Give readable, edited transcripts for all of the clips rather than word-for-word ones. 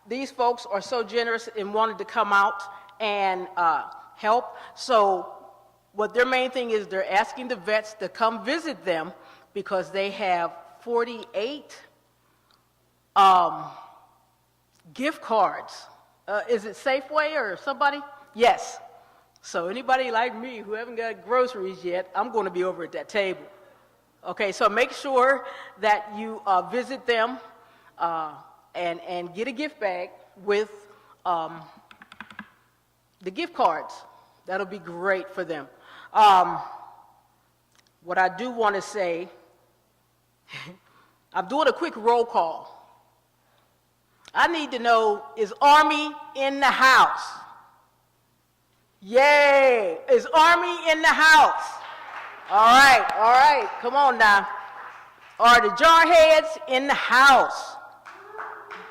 These folks are so generous and wanted to come out and help. So what their main thing is, they're asking the vets to come visit them because they have 48 gift cards. Is it Safeway or somebody? Yes. So anybody like me who haven't got groceries yet, I'm going to be over at that table. Okay, so make sure that you visit them and get a gift bag with the gift cards. That'll be great for them. What I do want to say, I'm doing a quick roll call. I need to know, is Army in the house? Yay! Is Army in the house? All right, come on now. Are the jarheads in the house?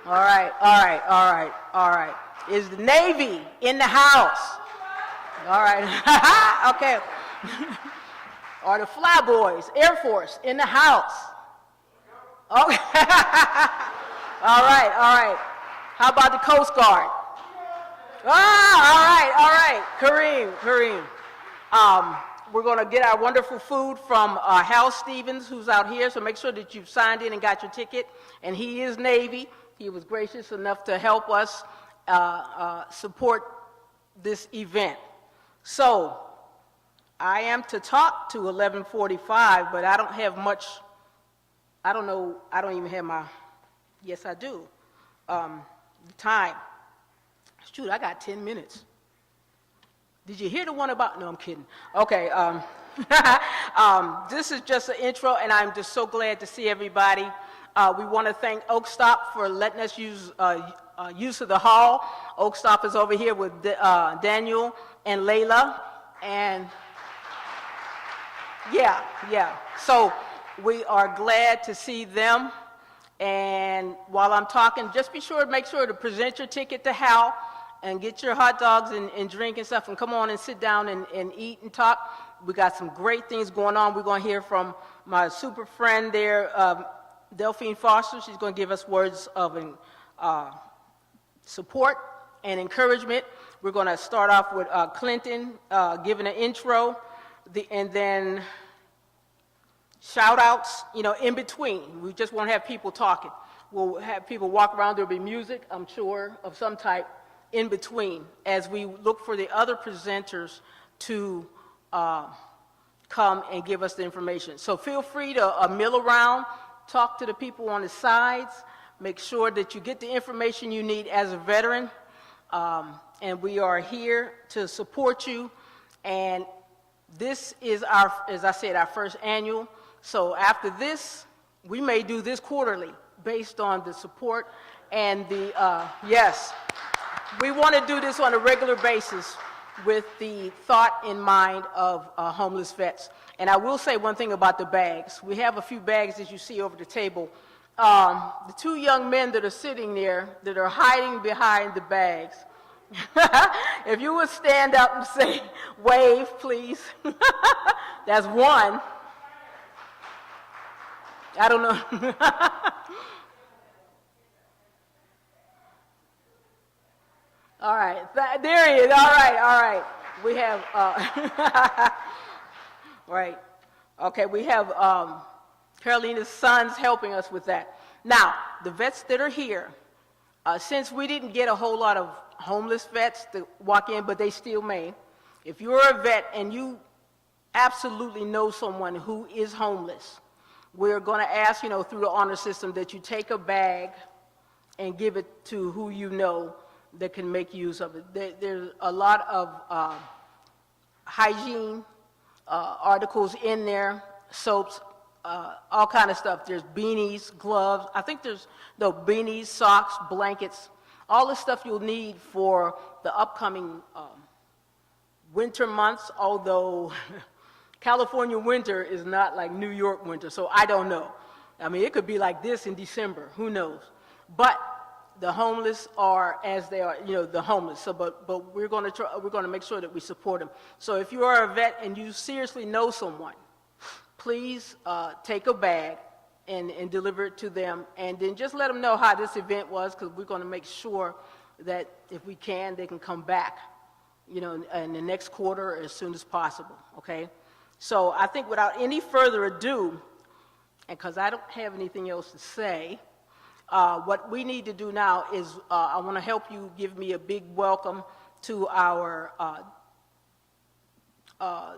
All right. Is the Navy in the house? All right, okay. Are the flyboys, Air Force, in the house? Okay. All right. How about the Coast Guard? All right. Kareem. We're going to get our wonderful food from Hal Stevens, who's out here, so make sure that you've signed in and got your ticket. And he is Navy. He was gracious enough to help us support this event. So I am to talk to 11:45, but I don't have much. I don't know. I don't even have my. Yes, I do. Time. Shoot, I got 10 minutes. Did you hear the one about? No, I'm kidding. Okay. This is just an intro, and I'm just so glad to see everybody. We want to thank Oak Stop for letting us use of the hall. Oak Stop is over here with Daniel and Layla, and yeah. So we are glad to see them. And while I'm talking, just make sure to present your ticket to Hal and get your hot dogs and drink and stuff, and come on and sit down and eat and talk. We got some great things going on. We're going to hear from my super friend there, Delphine Foster. She's going to give us words of support and encouragement. We're going to start off with Clinton giving an intro, and then shout outs, in between. We just won't have people talking. We'll have people walk around. There'll be music, I'm sure, of some type in between as we look for the other presenters to come and give us the information. So feel free to mill around, talk to the people on the sides, make sure that you get the information you need as a veteran. And we are here to support you. And this is as I said, our first annual. So after this, we may do this quarterly based on the support and yes, we want to do this on a regular basis with the thought in mind of homeless vets. And I will say one thing about the bags. We have a few bags as you see over the table. The two young men that are sitting there that are hiding behind the bags, if you would stand up and say, wave, please. That's one. I don't know. All right, there he is. All right. We have, right. Okay, we have Carolina's sons helping us with that. Now, the vets that are here, since we didn't get a whole lot of homeless vets to walk in, but they still may. If you're a vet and you absolutely know someone who is homeless, we're going to ask, through the honor system that you take a bag and give it to who you know that can make use of it. There's a lot of hygiene articles in there, soaps, all kind of stuff. There's beanies, gloves. I think there's beanies, socks, blankets, all the stuff you'll need for the upcoming winter months, although California winter is not like New York winter, so I don't know. I mean, it could be like this in December, who knows? But the homeless are as they are, the homeless. So, but we're going to make sure that we support them. So if you are a vet and you seriously know someone, please take a bag and deliver it to them. And then just let them know how this event was, because we're going to make sure that if we can, they can come back, you know, in the next quarter as soon as possible, okay? So I think without any further ado, and because I don't have anything else to say, what we need to do now is I want to help you give me a big welcome to our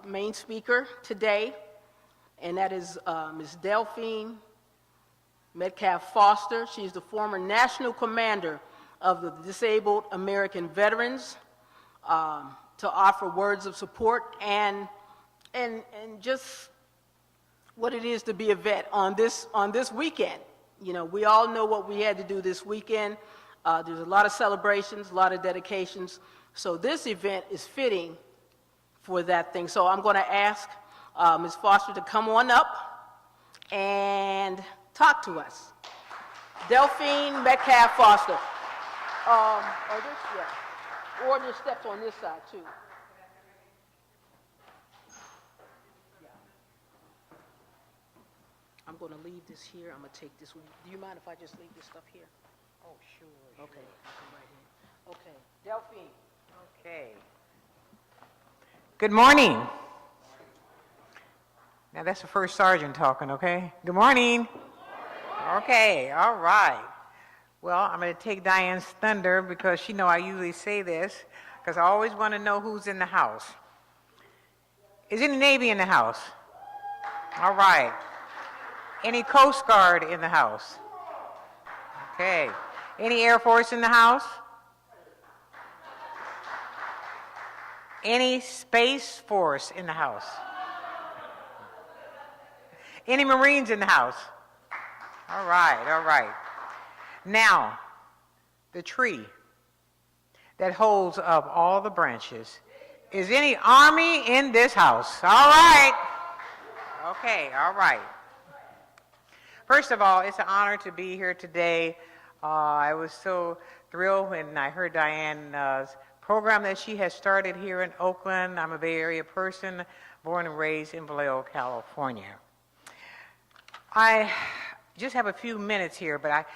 main speaker today, and that is Ms. Delphine Metcalf Foster. She's the former national commander of the Disabled American Veterans, to offer words of support and just what it is to be a vet on this weekend. You know, we all know what we had to do this weekend. There's a lot of celebrations, a lot of dedications. So this event is fitting for that thing. So I'm going to ask Ms. Foster to come on up and talk to us. Delphine Metcalf Foster. Or there's steps on this side too. I'm going to leave this here. I'm going to take this one. Do you mind if I just leave this stuff here? Oh, sure. Okay, I'll come right in. Okay, Delphine. Okay. Good morning. Now that's the first sergeant talking, okay? Good morning. Okay, all right. Well, I'm going to take Diane's thunder because she know I usually say this because I always want to know who's in the house. Is any Navy in the house? All right. Any Coast Guard in the house? Okay. Any Air Force in the house? Any Space Force in the house? Any Marines in the house? All right, all right. Now, the tree that holds up all the branches. Is any Army in this house? All right. Okay, all right. First of all, it's an honor to be here today. I was so thrilled when I heard Diane's program that she has started here in Oakland. I'm a Bay Area person, born and raised in Vallejo, California. I just have a few minutes here, but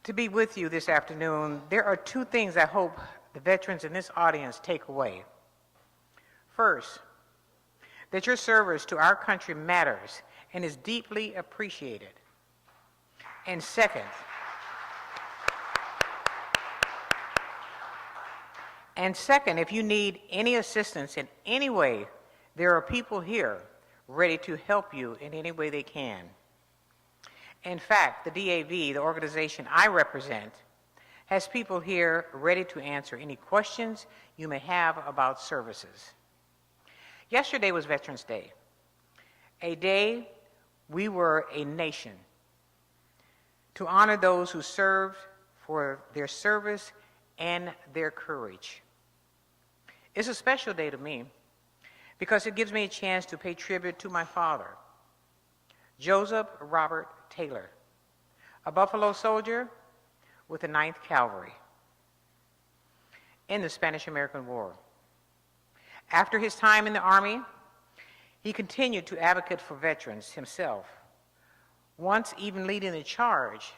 to be with you this afternoon, there are two things I hope the veterans in this audience take away. First, that your service to our country matters and is deeply appreciated. And second, if you need any assistance in any way, there are people here ready to help you in any way they can. In fact, the DAV, the organization I represent, has people here ready to answer any questions you may have about services. Yesterday was Veterans Day, a day we were a nation to honor those who served for their service and their courage. It's a special day to me because it gives me a chance to pay tribute to my father, Joseph Robert Taylor, a Buffalo soldier with the 9th Cavalry in the Spanish-American War. After his time in the Army, he continued to advocate for veterans himself, once even leading the charge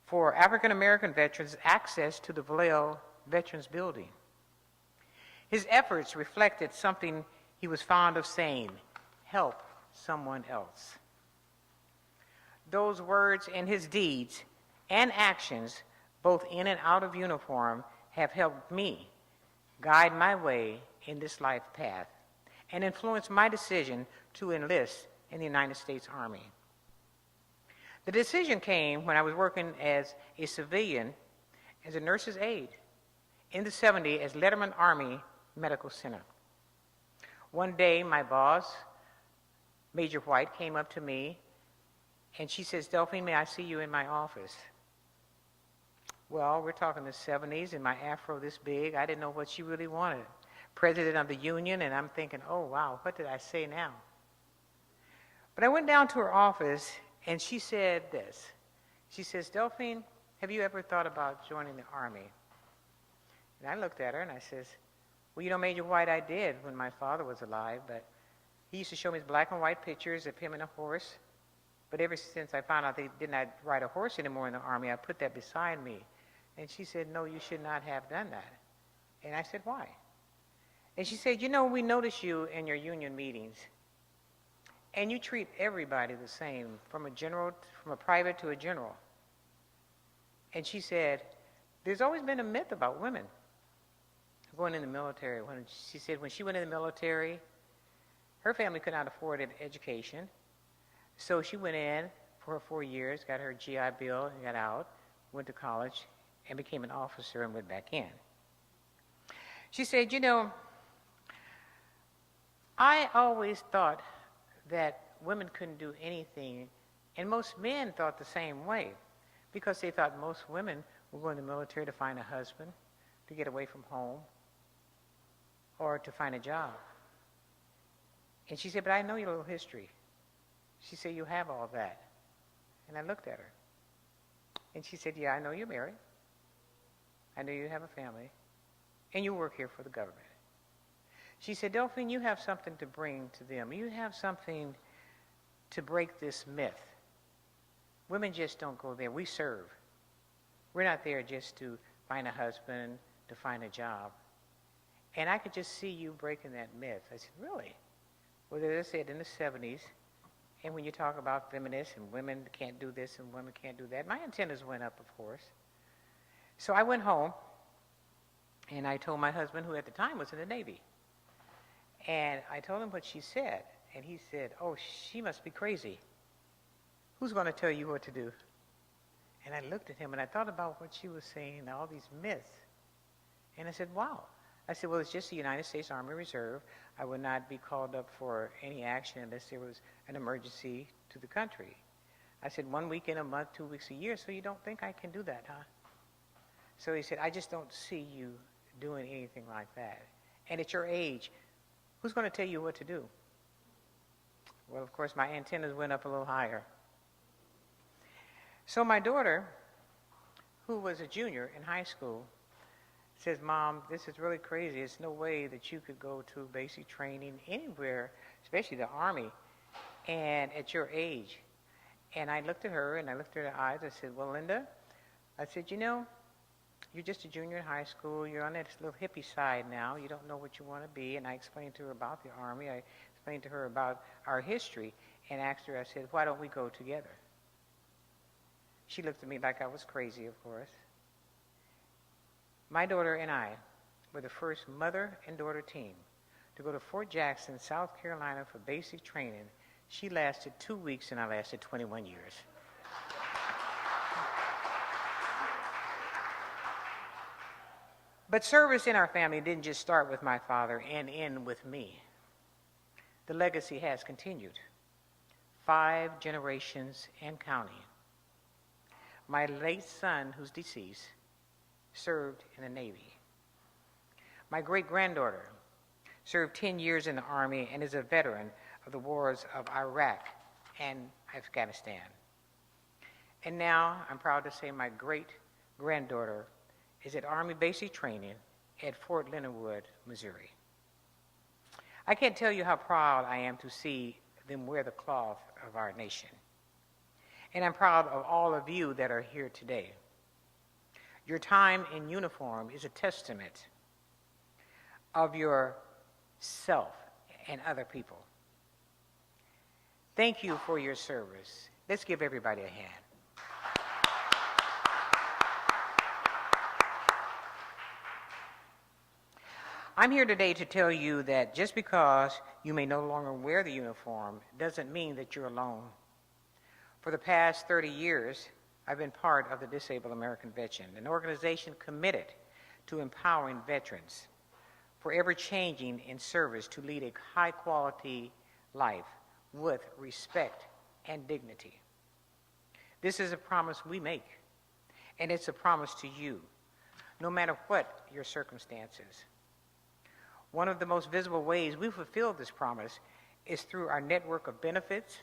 for African-American veterans' access to the Vallejo Veterans Building. His efforts reflected something he was fond of saying, help someone else. Those words and his deeds and actions, both in and out of uniform, have helped me guide my way in this life path and influenced my decision to enlist in the United States Army. The decision came when I was working as a civilian as a nurse's aide in the 70s as Letterman Army Medical Center. One day, my boss, Major White, came up to me and she says, Delphine, may I see you in my office? Well, we're talking the 70s and my afro this big. I didn't know what she really wanted. President of the Union, and I'm thinking, oh, wow, what did I say now? But I went down to her office and she said this. She says, Delphine, have you ever thought about joining the Army? And I looked at her and I says, well, you know, Major White, I did when my father was alive, but he used to show me his black and white pictures of him and a horse. But ever since I found out they did not ride a horse anymore in the Army, I put that beside me. And she said, no, you should not have done that. And I said, why? And she said, you know, we notice you in your union meetings, and you treat everybody the same, from a private to a general. And she said, there's always been a myth about women going in the military. She said when she went in the military, her family could not afford an education. So she went in for her 4 years, got her GI Bill, and got out, went to college, and became an officer and went back in. She said, you know, I always thought that women couldn't do anything, and most men thought the same way, because they thought most women were going to the military to find a husband, to get away from home, or to find a job. And she said, but I know your little history. She said, you have all that. And I looked at her. And she said, yeah, I know you're married. I know you have a family. And you work here for the government. She said, Delphine, you have something to bring to them. You have something to break this myth. Women just don't go there. We serve. We're not there just to find a husband, to find a job. And I could just see you breaking that myth. I said, really? Well, as I said, in the 70s, and when you talk about feminists and women can't do this and women can't do that, my antennas went up, of course. So I went home, and I told my husband, who at the time was in the Navy. And I told him what she said, and he said, oh, she must be crazy. Who's going to tell you what to do? And I looked at him, and I thought about what she was saying, all these myths. And I said, wow. I said, well, it's just the United States Army Reserve. I would not be called up for any action unless there was an emergency to the country. I said, 1 week in a month, 2 weeks a year, so you don't think I can do that, huh? So he said, I just don't see you doing anything like that. And at your age, who's going to tell you what to do? Well, of course, my antennas went up a little higher. So my daughter, who was a junior in high school, says, Mom, this is really crazy. There's no way that you could go to basic training anywhere, especially the Army, and at your age. And I looked at her, and I looked at her eyes. I said, well, Linda, I said, you know, you're just a junior in high school. You're on that little hippie side now. You don't know what you want to be. And I explained to her about the Army. I explained to her about our history and asked her, I said, why don't we go together? She looked at me like I was crazy, of course. My daughter and I were the first mother and daughter team to go to Fort Jackson, South Carolina for basic training. She lasted 2 weeks and I lasted 21 years. But service in our family didn't just start with my father and end with me. The legacy has continued. 5 generations and counting. My late son, who's deceased, served in the Navy. My great-granddaughter served 10 years in the Army and is a veteran of the wars of Iraq and Afghanistan. And now I'm proud to say my great-granddaughter is at Army basic training at Fort Leonard Wood, Missouri. I can't tell you how proud I am to see them wear the cloth of our nation. And I'm proud of all of you that are here today. Your time in uniform is a testament of your self and other people. Thank you for your service. Let's give everybody a hand. I'm here today to tell you that just because you may no longer wear the uniform doesn't mean that you're alone. For the past 30 years, I've been part of the Disabled American Veteran, an organization committed to empowering veterans, forever changing in service to lead a high-quality life with respect and dignity. This is a promise we make, and it's a promise to you, no matter what your circumstances. One of the most visible ways we fulfill this promise is through our network of benefits,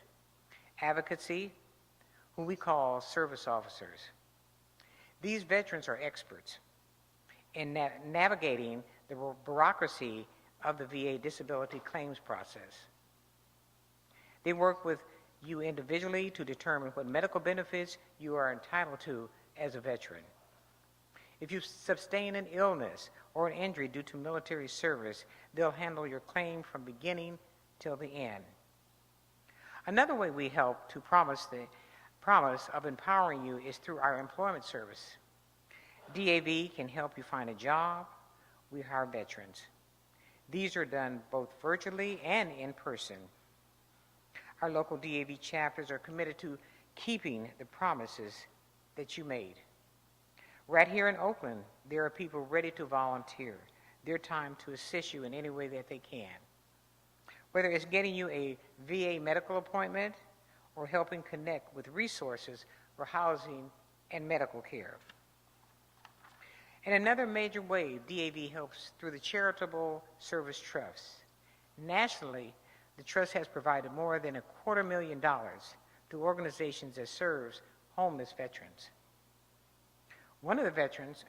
advocacy, who we call service officers. These veterans are experts in navigating the bureaucracy of the VA disability claims process. They work with you individually to determine what medical benefits you are entitled to as a veteran. If you sustain an illness or an injury due to military service, they'll handle your claim from beginning till the end. Another way we help to promise of empowering you is through our employment service. DAV can help you find a job. We hire veterans. These are done both virtually and in person. Our local DAV chapters are committed to keeping the promises that you made. Right here in Oakland, there are people ready to volunteer their time to assist you in any way that they can. Whether it's getting you a VA medical appointment or helping connect with resources for housing and medical care. And another major way DAV helps through the Charitable Service Trust. Nationally, the trust has provided more than $250,000 to organizations that serves homeless veterans. One of the veterans,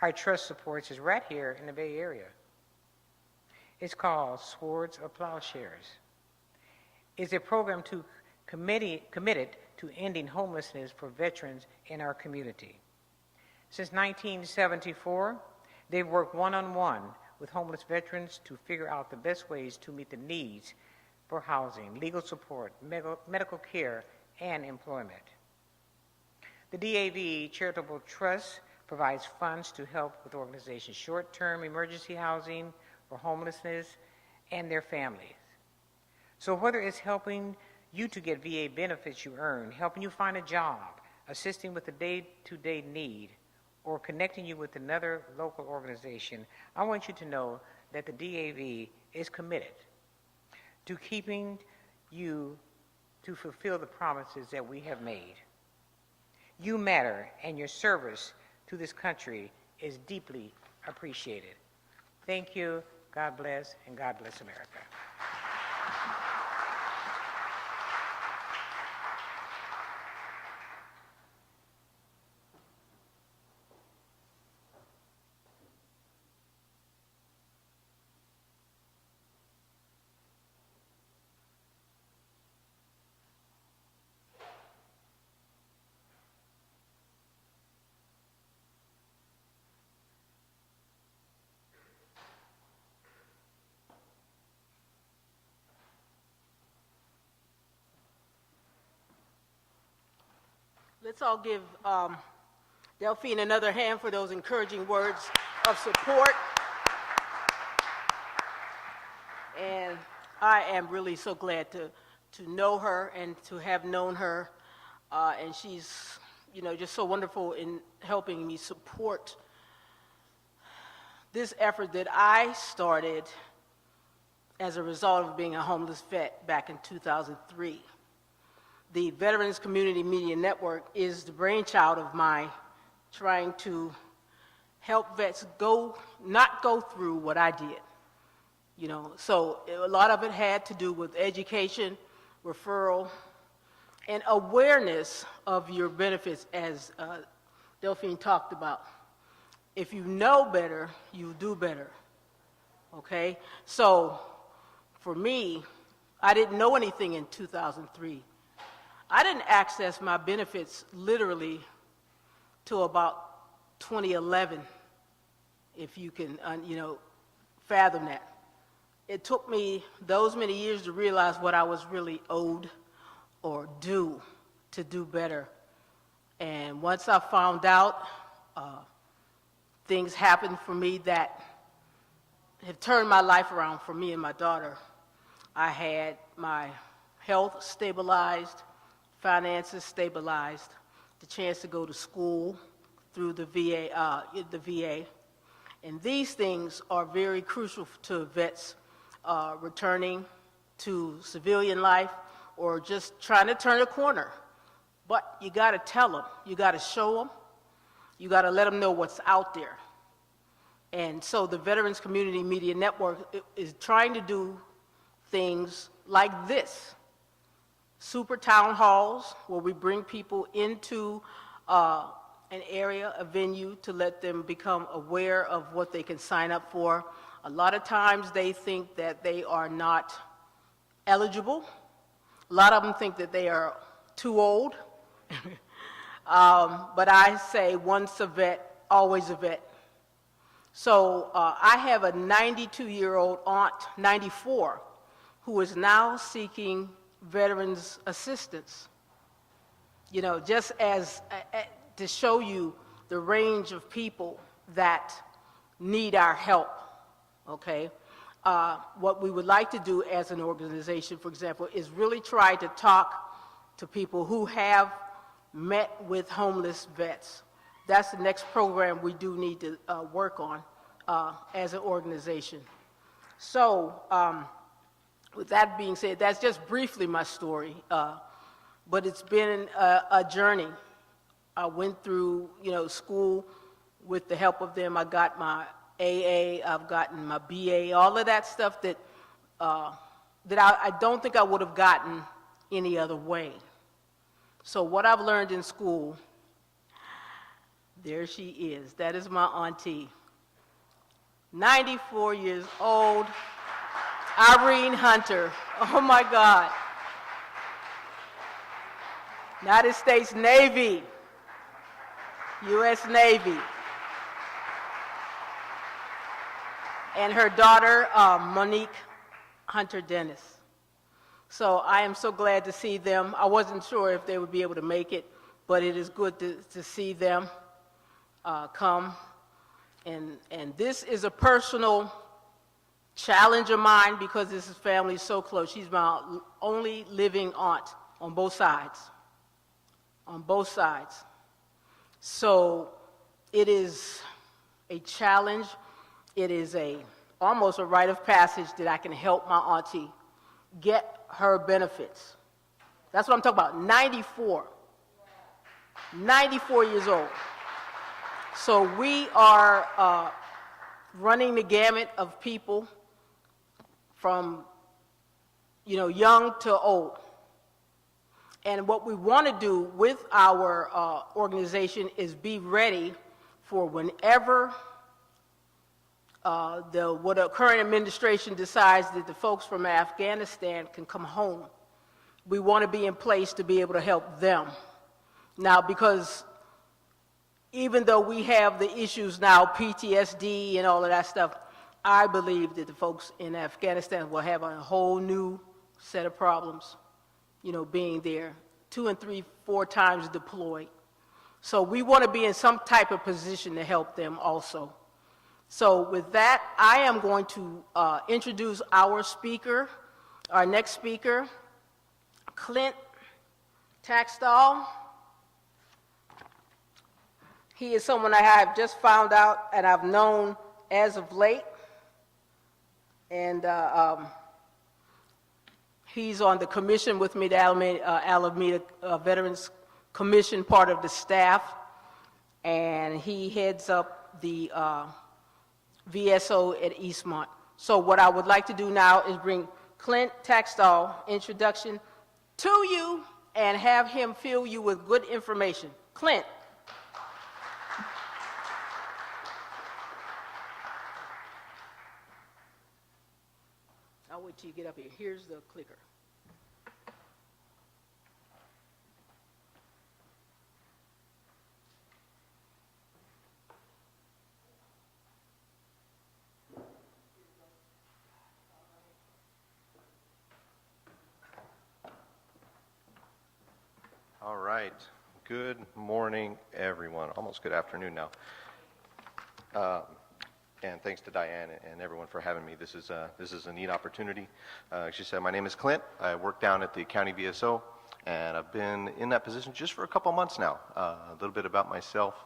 our trust supports is right here in the Bay Area. It's called Swords of Plowshares. It's a program committed to ending homelessness for veterans in our community. Since 1974, they've worked one-on-one with homeless veterans to figure out the best ways to meet the needs for housing, legal support, medical care, and employment. The DAV Charitable Trust provides funds to help with organizations' short-term emergency housing for homelessness and their families. So whether it's helping you to get VA benefits you earn, helping you find a job, assisting with the day-to-day need, or connecting you with another local organization, I want you to know that the DAV is committed to keeping you to fulfill the promises that we have made. You matter, and your service to this country is deeply appreciated. Thank you. God bless, and God bless America. Let's all give Delphine another hand for those encouraging words of support. And I am really so glad to know her and to have known her. And she's, just so wonderful in helping me support this effort that I started as a result of being a homeless vet back in 2003. The Veterans Community Media Network is the brainchild of my trying to help vets not go through what I did. So a lot of it had to do with education, referral, and awareness of your benefits, as Delphine talked about. If you know better, you do better, okay? So for me, I didn't know anything in 2003. I didn't access my benefits literally till about 2011, if you can, fathom that. It took me those many years to realize what I was really owed or due to do better. And once I found out, things happened for me that have turned my life around for me and my daughter. I had my health stabilized, finances stabilized, the chance to go to school through the VA. And these things are very crucial to vets returning to civilian life or just trying to turn a corner. But you got to tell them, you got to show them, you got to let them know what's out there. And so the Veterans Community Media Network is trying to do things like this. Super town halls where we bring people into an area, a venue, to let them become aware of what they can sign up for. A lot of times they think that they are not eligible, A lot of them think that they are too old, but I say once a vet, always a vet. So I have a 92-year-old aunt, 94, who is now seeking veterans assistance. You know, just as to show you the range of people that need our help, okay? What we would like to do as an organization, for example, is really try to talk to people who have met with homeless vets. That's the next program we do need to work on as an organization. So, with that being said, that's just briefly my story, but it's been a journey. I went through, you know, school with the help of them. I got my AA, I've gotten my BA, all of that stuff that I don't think I would have gotten any other way. So what I've learned in school, there she is. That is my auntie. 94 years old, Irene Hunter. Oh my God. United States Navy, U.S. Navy. And her daughter, Monique Hunter Dennis. So I am so glad to see them. I wasn't sure if they would be able to make it, but it is good to see them come. And this is a personal challenge of mine because this family is so close. She's my only living aunt on both sides. On both sides. So it is a challenge. It is almost a rite of passage that I can help my auntie get her benefits. That's what I'm talking about, 94. 94 years old. So we are running the gamut of people from, you know, young to old. And what we want to do with our organization is be ready for whenever what the current administration decides that the folks from Afghanistan can come home. We want to be in place to be able to help them. Now, because even though we have the issues now, PTSD and all of that stuff, I believe that the folks in Afghanistan will have a whole new set of problems, you know, being there 2 and 3, 4 times deployed. So we want to be in some type of position to help them also. So with that, I am going to introduce our speaker, our next speaker, Clint Taxtall. He is someone I have just found out and I've known as of late. And he's on the commission with me, the Alameda Veterans Commission, part of the staff. And he heads up the VSO at Eastmont. So what I would like to do now is bring Clint Taxtall introduction to you and have him fill you with good information. Clint. I'll wait till you get up here. Here's the clicker. All right. Good morning, everyone. Almost good afternoon now. And thanks to Diane and everyone for having me. This is a neat opportunity. She said, my name is Clint. I work down at the county VSO, and I've been in that position just for a couple months now. A little bit about myself.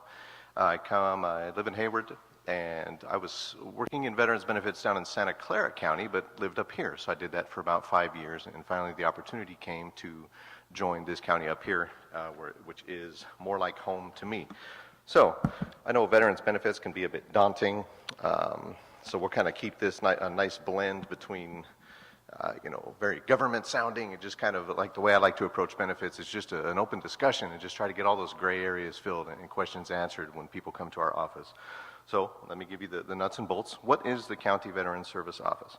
I live in Hayward, and I was working in veterans benefits down in Santa Clara County, but lived up here. So I did that for about 5 years, and finally the opportunity came to join this county up here, which is more like home to me. So I know veterans benefits can be a bit daunting, so we'll kind of keep this a nice blend between very government sounding and just kind of like the way I like to approach benefits is just an open discussion and just try to get all those gray areas filled and questions answered when people come to our office. So let me give you the nuts and bolts. What is the County Veterans Service Office?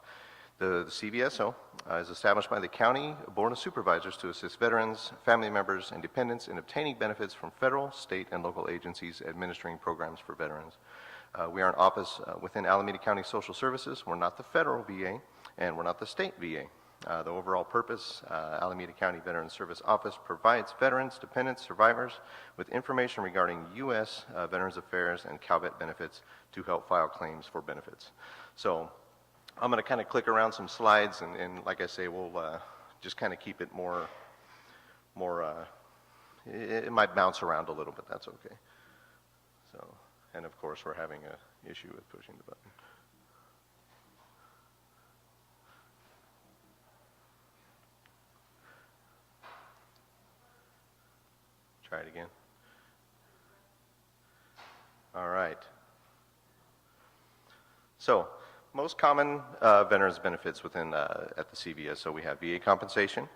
The CVSO is established by the County Board of Supervisors to assist veterans, family members, and dependents in obtaining benefits from federal, state, and local agencies administering programs for veterans. We are an office within Alameda County Social Services. We're not the federal VA, and we're not the state VA. The overall purpose, Alameda County Veterans Service Office provides veterans, dependents, survivors with information regarding U.S. Veterans Affairs and CalVet benefits to help file claims for benefits. So I'm going to kind of click around some slides, and like I say, we'll just kind of keep it more, it might bounce around a little bit, that's okay. So, and of course, we're having an issue with pushing the button. Try it again. All right. So, most common veterans benefits within at the CVS. So we have VA compensation,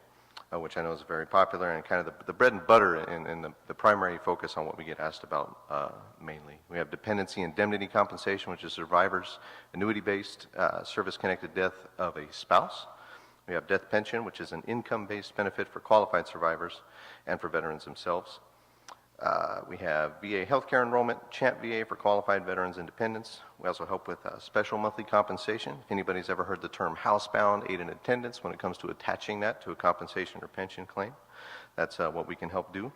which I know is very popular and kind of the bread and butter and the primary focus on what we get asked about mainly. We have dependency indemnity compensation, which is survivors' annuity-based service-connected death of a spouse. We have death pension, which is an income-based benefit for qualified survivors and for veterans themselves. We have VA healthcare enrollment, CHAMP VA for qualified veterans and dependents. We also help with special monthly compensation. If anybody's ever heard the term housebound aid and attendance when it comes to attaching that to a compensation or pension claim, that's what we can help do.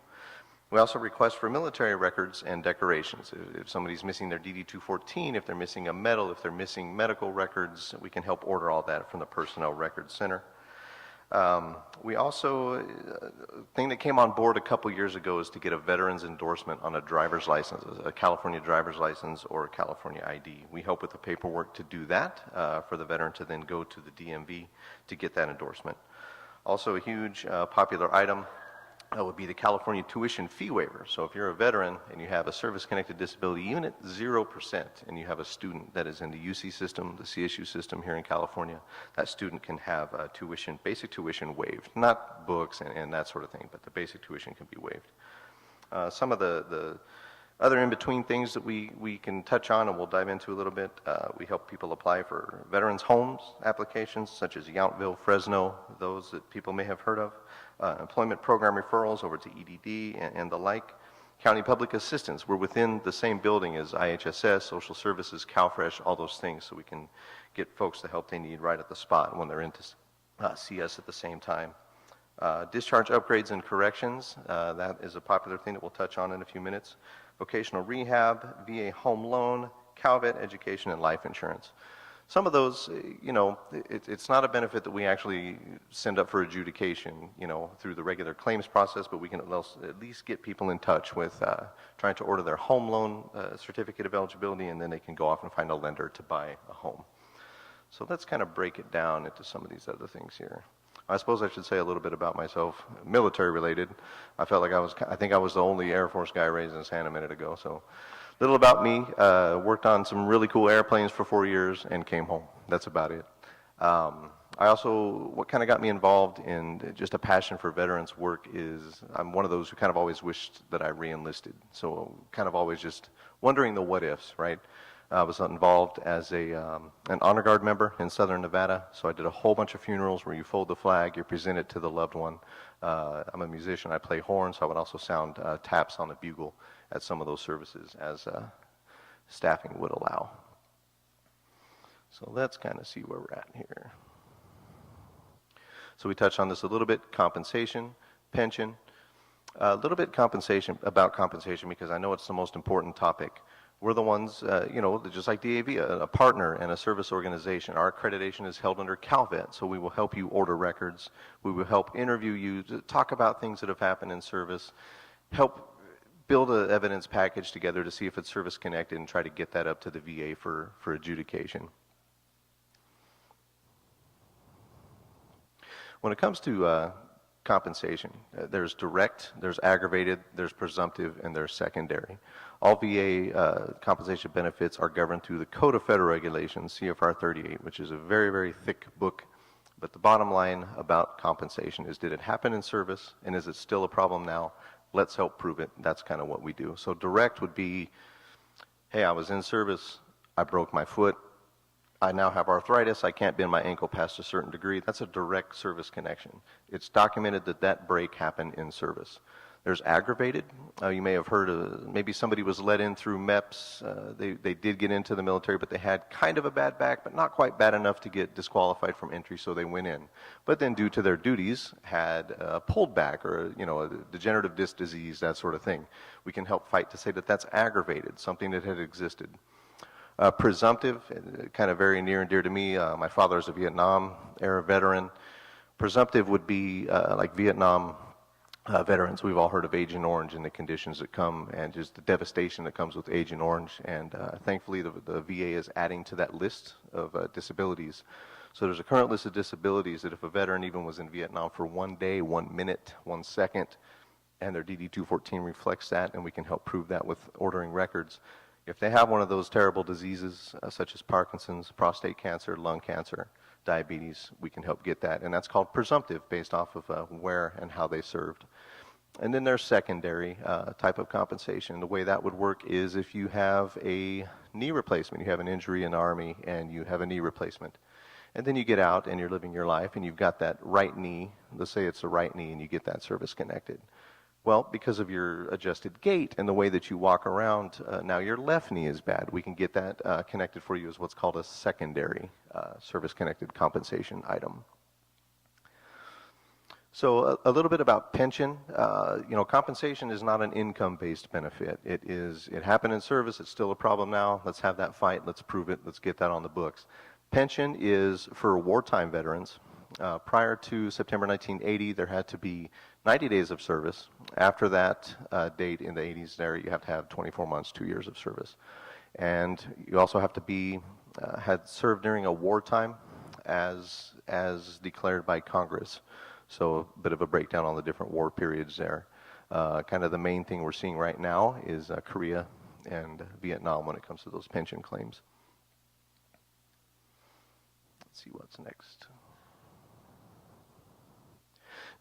We also request for military records and decorations. If somebody's missing their DD-214, if they're missing a medal, if they're missing medical records, we can help order all that from the Personnel Records Center. We also, thing that came on board a couple years ago is to get a veteran's endorsement on a driver's license, a California driver's license or a California ID. We help with the paperwork to do that for the veteran to then go to the DMV to get that endorsement. Also a huge popular item would be the California tuition fee waiver. So if you're a veteran and you have a service-connected disability, even at 0%, and you have a student that is in the UC system, the CSU system here in California, that student can have tuition, basic tuition waived. Not books and that sort of thing, but the basic tuition can be waived. Some of the other in-between things that we can touch on and we'll dive into a little bit, we help people apply for veterans' homes applications such as Yountville, Fresno, those that people may have heard of. Employment program referrals over to EDD and the like. County public assistance, we're within the same building as IHSS, social services, CalFresh, all those things, so we can get folks the help they need right at the spot when they're in to see us at the same time. Discharge upgrades and corrections, that is a popular thing that we'll touch on in a few minutes. Vocational rehab, VA home loan, CalVet education, and life insurance. Some of those, you know, it's not a benefit that we actually send up for adjudication, you know, through the regular claims process, but we can at least get people in touch with trying to order their home loan certificate of eligibility, and then they can go off and find a lender to buy a home. So let's kind of break it down into some of these other things here. I suppose I should say a little bit about myself, military related. I felt like I think I was the only Air Force guy raised in his hand a minute ago, so. Little about me, worked on some really cool airplanes for 4 years and came home. That's about it. I also, what kind of got me involved in just a passion for veterans work is I'm one of those who kind of always wished that I re-enlisted. So kind of always just wondering the what ifs, right? I was involved as an honor guard member in Southern Nevada. So I did a whole bunch of funerals where you fold the flag, you present it to the loved one. I'm a musician, I play horn, so I would also sound taps on the bugle at some of those services as staffing would allow. So let's kind of see where we're at here. So we touched on this a little bit, compensation, pension. A little bit about compensation because I know it's the most important topic. We're the ones, you know, just like DAV, a partner and a service organization. Our accreditation is held under CalVet, so we will help you order records. We will help interview you, to talk about things that have happened in service, help build an evidence package together to see if it's service connected and try to get that up to the VA for adjudication. When it comes to compensation, there's direct, there's aggravated, there's presumptive, and there's secondary. All VA compensation benefits are governed through the Code of Federal Regulations, CFR 38, which is a very, very thick book. But the bottom line about compensation is, did it happen in service, and is it still a problem now? Let's help prove it. That's kind of what we do. So direct would be, hey, I was in service, I broke my foot, I now have arthritis, I can't bend my ankle past a certain degree. That's a direct service connection. It's documented that that break happened in service. There's aggravated. You may have heard maybe somebody was let in through MEPS. They did get into the military, but they had kind of a bad back, but not quite bad enough to get disqualified from entry, so they went in. But then due to their duties, had a pulled back or a degenerative disc disease, that sort of thing. We can help fight to say that that's aggravated, something that had existed. Presumptive, kind of very near and dear to me. My father is a Vietnam era veteran. Presumptive would be like Vietnam veterans. We've all heard of Agent Orange and the conditions that come and just the devastation that comes with Agent Orange. And thankfully, the VA is adding to that list of disabilities. So there's a current list of disabilities that if a veteran even was in Vietnam for 1 day, 1 minute, 1 second, and their DD-214 reflects that, and we can help prove that with ordering records. If they have one of those terrible diseases, such as Parkinson's, prostate cancer, lung cancer, diabetes, we can help get that. And that's called presumptive, based off of where and how they served. And then there's secondary type of compensation. The way that would work is if you have a knee replacement, you have an injury in the Army, and you have a knee replacement. And then you get out and you're living your life, and you've got that right knee, let's say it's the right knee, and you get that service connected. Well, because of your adjusted gait and the way that you walk around, now your left knee is bad. We can get that connected for you as what's called a secondary service-connected compensation item. So a little bit about pension. Compensation is not an income-based benefit. It happened in service. It's still a problem now. Let's have that fight. Let's prove it. Let's get that on the books. Pension is for wartime veterans. Prior to September 1980, there had to be 90 days of service. After that date in the 80s there, you have to have 24 months, 2 years of service. And you also have to be, had served during a wartime as declared by Congress. So a bit of a breakdown on the different war periods there. Kind of the main thing we're seeing right now is Korea and Vietnam when it comes to those pension claims. Let's see what's next.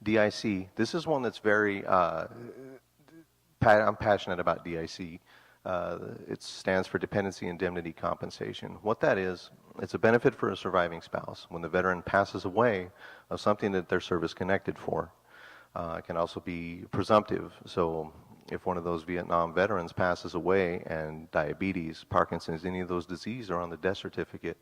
DIC, this is one that's very, I'm passionate about DIC. It stands for Dependency Indemnity Compensation. What that is, it's a benefit for a surviving spouse when the veteran passes away of something that they're service connected for. It can also be presumptive. So if one of those Vietnam veterans passes away and diabetes, Parkinson's, any of those diseases are on the death certificate,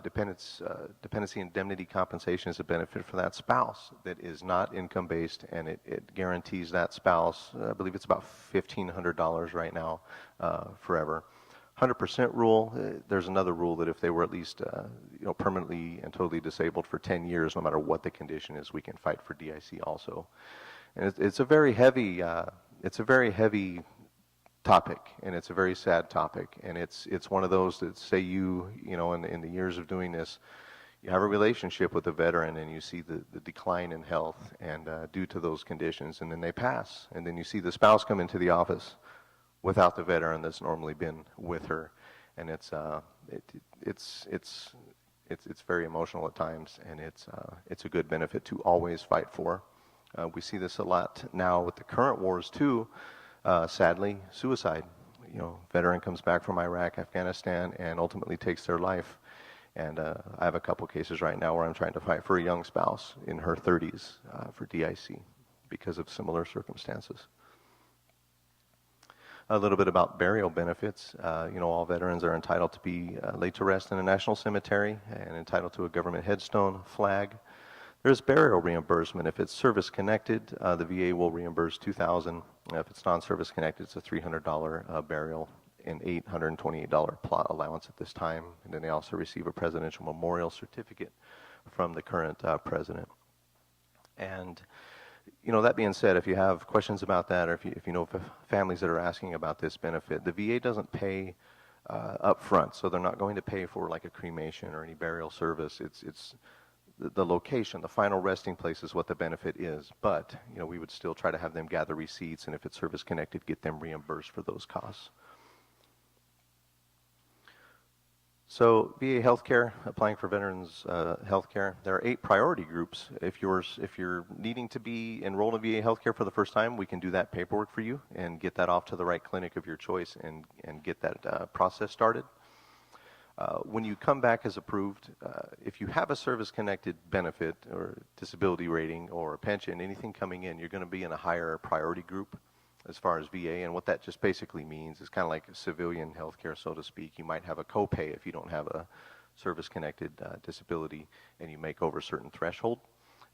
dependency indemnity compensation is a benefit for that spouse that is not income-based, and it guarantees that spouse, I believe it's about $1,500 right now, forever. 100% rule, there's another rule that if they were at least permanently and totally disabled for 10 years, no matter what the condition is, we can fight for DIC also. And it's a very heavy topic, and it's a very sad topic, and it's one of those that say in the years of doing this, you have a relationship with a veteran and you see the decline in health and due to those conditions, and then they pass, and then you see the spouse come into the office without the veteran that's normally been with her, and it's very emotional at times, and it's a good benefit to always fight for. We see this a lot now with the current wars too. Sadly, suicide. Veteran comes back from Iraq, Afghanistan, and ultimately takes their life. And I have a couple cases right now where I'm trying to fight for a young spouse in her 30s for DIC because of similar circumstances. A little bit about burial benefits. All veterans are entitled to be laid to rest in a national cemetery and entitled to a government headstone, flag. There's burial reimbursement. If it's service-connected, the VA will reimburse $2,000. If it's non-service connected, it's a $300 burial and $828 plot allowance at this time. And then they also receive a presidential memorial certificate from the current president. And that being said, if you have questions about that, or if you know families that are asking about this benefit, the VA doesn't pay up front, so they're not going to pay for like a cremation or any burial service. It's the location, the final resting place is what the benefit is, but we would still try to have them gather receipts, and if it's service connected, get them reimbursed for those costs. So VA healthcare, applying for veterans healthcare, there are 8 priority groups. If you're needing to be enrolled in VA healthcare for the first time, we can do that paperwork for you and get that off to the right clinic of your choice and get that process started. When you come back as approved, if you have a service-connected benefit or disability rating or a pension, anything coming in, you're going to be in a higher priority group as far as VA. And what that just basically means is kind of like civilian health care, so to speak. You might have a copay if you don't have a service-connected disability and you make over a certain threshold.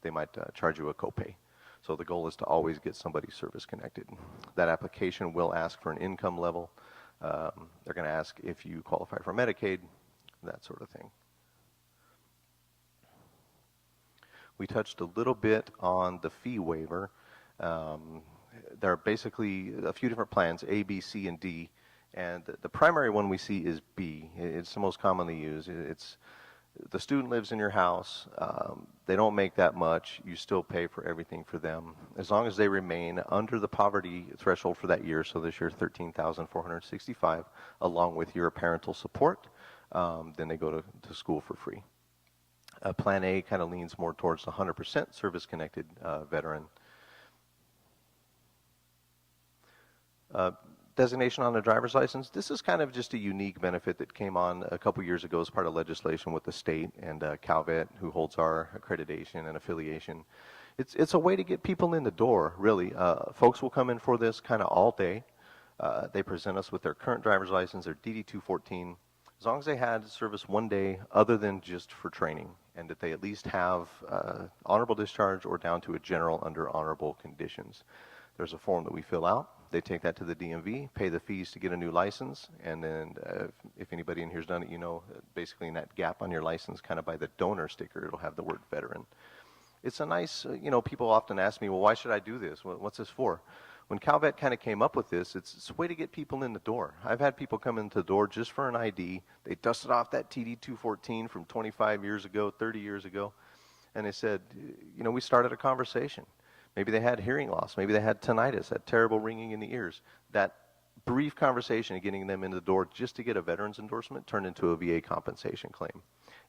They might charge you a copay. So the goal is to always get somebody service-connected. That application will ask for an income level. They're going to ask if you qualify for Medicaid, that sort of thing. We touched a little bit on the fee waiver. There are basically a few different plans, A, B, C, and D. And the primary one we see is B. It's the most commonly used. It's the student lives in your house. They don't make that much. You still pay for everything for them. As long as they remain under the poverty threshold for that year, so this year $13,465, along with your parental support, then they go to school for free. Plan A kind of leans more towards 100% service-connected veteran. Designation on a driver's license. This is kind of just a unique benefit that came on a couple years ago as part of legislation with the state and CalVet, who holds our accreditation and affiliation. It's a way to get people in the door, really. Folks will come in for this kind of all day. They present us with their current driver's license, their DD-214, as long as they had service one day other than just for training, and that they at least have honorable discharge or down to a general under honorable conditions. There's a form that we fill out. They take that to the DMV, pay the fees to get a new license, and then if anybody in here's done it, you know, basically in that gap on your license, kind of by the donor sticker, it'll have the word veteran. It's a nice, you know, people often ask me, well, why should I do this? What's this for? When CalVet kind of came up with this, it's a way to get people in the door. I've had people come into the door just for an ID. They dusted off that TD-214 from 25 years ago, 30 years ago, and they said, you know, we started a conversation. Maybe they had hearing loss. Maybe they had tinnitus, that terrible ringing in the ears. That brief conversation of getting them into the door just to get a veteran's endorsement turned into a VA compensation claim.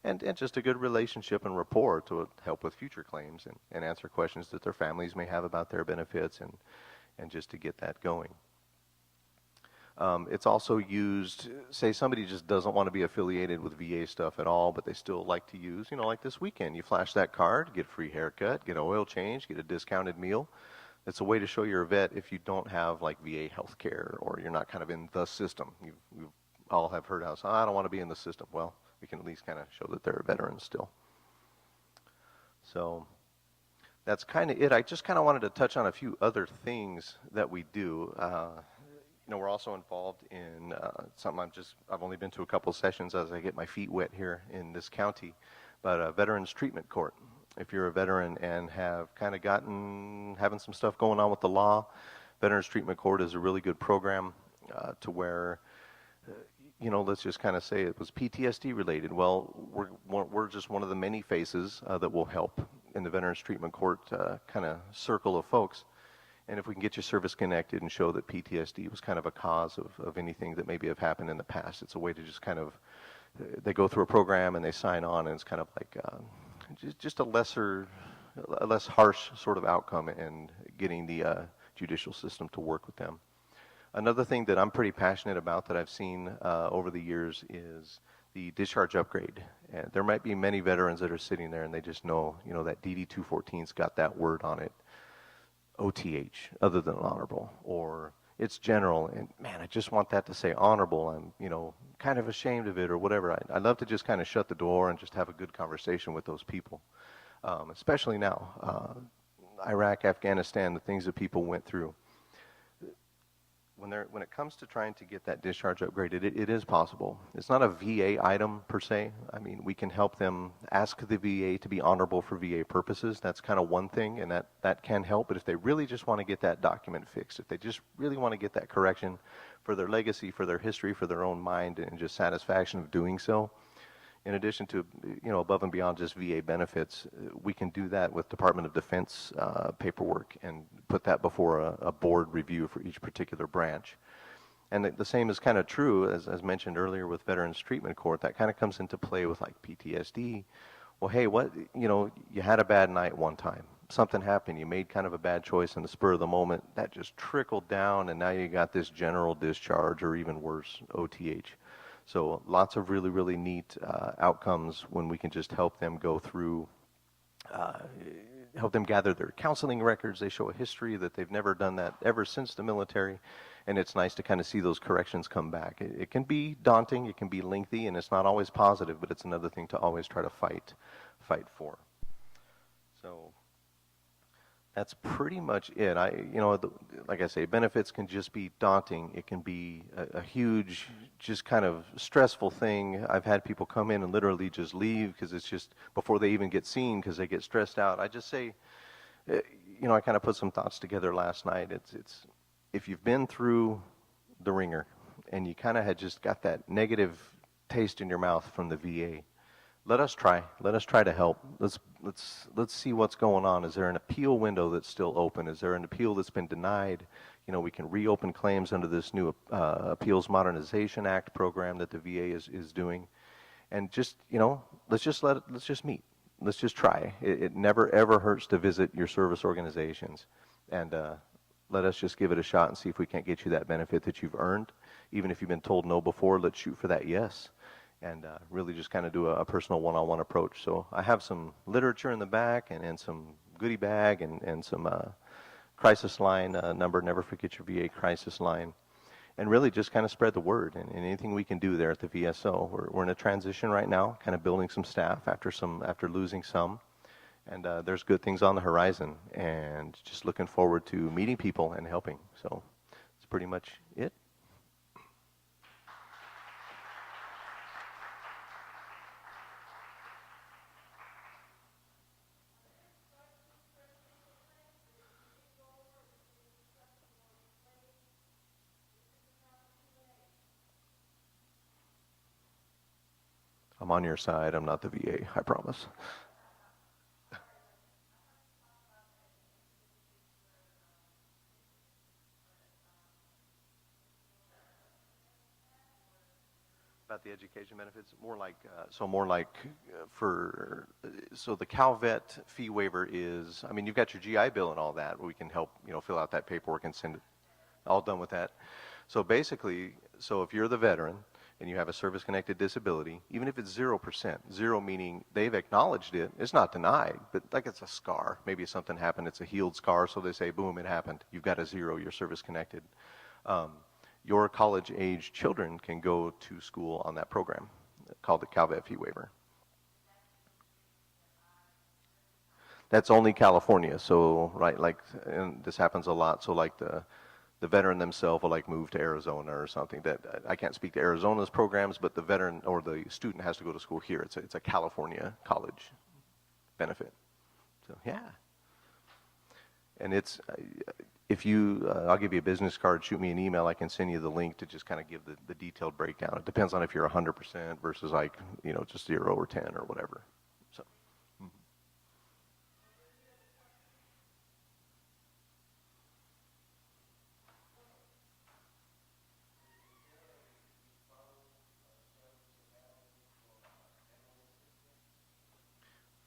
And just a good relationship and rapport to help with future claims and answer questions that their families may have about their benefits and just to get that going. It's also used, say somebody just doesn't want to be affiliated with VA stuff at all, but they still like to use, you know, like this weekend. You flash that card, get a free haircut, get an oil change, get a discounted meal. It's a way to show you're a vet if you don't have like VA health care or you're not kind of in the system. You all have heard how, I don't want to be in the system. Well, we can at least kind of show that they're a veteran still. So that's kind of it. I just kind of wanted to touch on a few other things that we do. You know, we're also involved in something I've only been to a couple sessions as I get my feet wet here in this county, but Veterans Treatment Court. If you're a veteran and have kind of having some stuff going on with the law, Veterans Treatment Court is a really good program to where, you know, let's just kind of say it was PTSD related. Well, we're just one of the many faces that will help in the Veterans Treatment Court kind of circle of folks. And if we can get you service connected and show that PTSD was kind of a cause of anything that maybe have happened in the past, it's a way to just kind of, they go through a program and they sign on, and it's kind of like just a less harsh sort of outcome in getting the judicial system to work with them. Another thing that I'm pretty passionate about that I've seen over the years is the discharge upgrade. And there might be many veterans that are sitting there and they just know, you know, that DD-214's got that word on it. OTH, other than honorable, or it's general, and man, I just want that to say honorable. I'm, you know, kind of ashamed of it or whatever. I'd love to just kind of shut the door and just have a good conversation with those people, especially now. Iraq, Afghanistan, the things that people went through. When it comes to trying to get that discharge upgraded, it is possible. It's not a VA item per se. I mean, we can help them ask the VA to be honorable for VA purposes. That's kind of one thing, and that can help. But if they really just want to get that document fixed, if they just really want to get that correction for their legacy, for their history, for their own mind, and just satisfaction of doing so, in addition to, you know, above and beyond just VA benefits, we can do that with Department of Defense paperwork and put that before a board review for each particular branch. And the same is kind of true, as mentioned earlier, with Veterans Treatment Court. That kind of comes into play with like PTSD. Well, hey, you know, you had a bad night one time. Something happened. You made kind of a bad choice in the spur of the moment. That just trickled down, and now you got this general discharge or even worse, OTH. So lots of really, really neat outcomes when we can just help them go through, help them gather their counseling records. They show a history that they've never done that ever since the military, and it's nice to kind of see those corrections come back. It can be daunting, it can be lengthy, and it's not always positive, but it's another thing to always try to fight for. So that's pretty much it. Like I say, benefits can just be daunting. It can be a huge, just kind of stressful thing. I've had people come in and literally just leave because it's just before they even get seen because they get stressed out. I just say, I kind of put some thoughts together last night. It's if you've been through the ringer and you kind of had just got that negative taste in your mouth from the VA, let us try to help. Let's see what's going on. Is there an appeal window that's still open? Is there an appeal that's been denied? We can reopen claims under this new Appeals Modernization Act program that the VA is doing, and just let's just meet. Let's just try. It never ever hurts to visit your service organizations, and let us just give it a shot and see if we can't get you that benefit that you've earned. Even if you've been told no before, let's shoot for that yes. And really just kind of do a personal one-on-one approach. So I have some literature in the back and some goodie bag and some crisis line number, never forget your VA crisis line. And really just kind of spread the word and anything we can do there at the VSO. We're in a transition right now, kind of building some staff after losing some. And there's good things on the horizon and just looking forward to meeting people and helping. So that's pretty much it. I'm on your side. I'm not the VA, I promise. About the education benefits, more like so the CalVet fee waiver is, you've got your GI Bill and all that. We can help, fill out that paperwork and send it, all done with that. So basically, if you're the veteran and you have a service-connected disability, even if it's 0%, zero meaning they've acknowledged it, it's not denied, but like it's a scar. Maybe something happened, it's a healed scar, so they say, boom, it happened. You've got a zero, you're service-connected. Your college-age children can go to school on that program called the CalVet fee waiver. That's only California, so and this happens a lot, so like the veteran themselves will move to Arizona or something. That I can't speak to Arizona's programs, but the veteran or the student has to go to school here. It's a California college benefit. So yeah, and it's if you I'll give you a business card. Shoot me an email. I can send you the link to just kind of give the detailed breakdown. It depends on if you're 100% versus just 0 or 10 or whatever. So.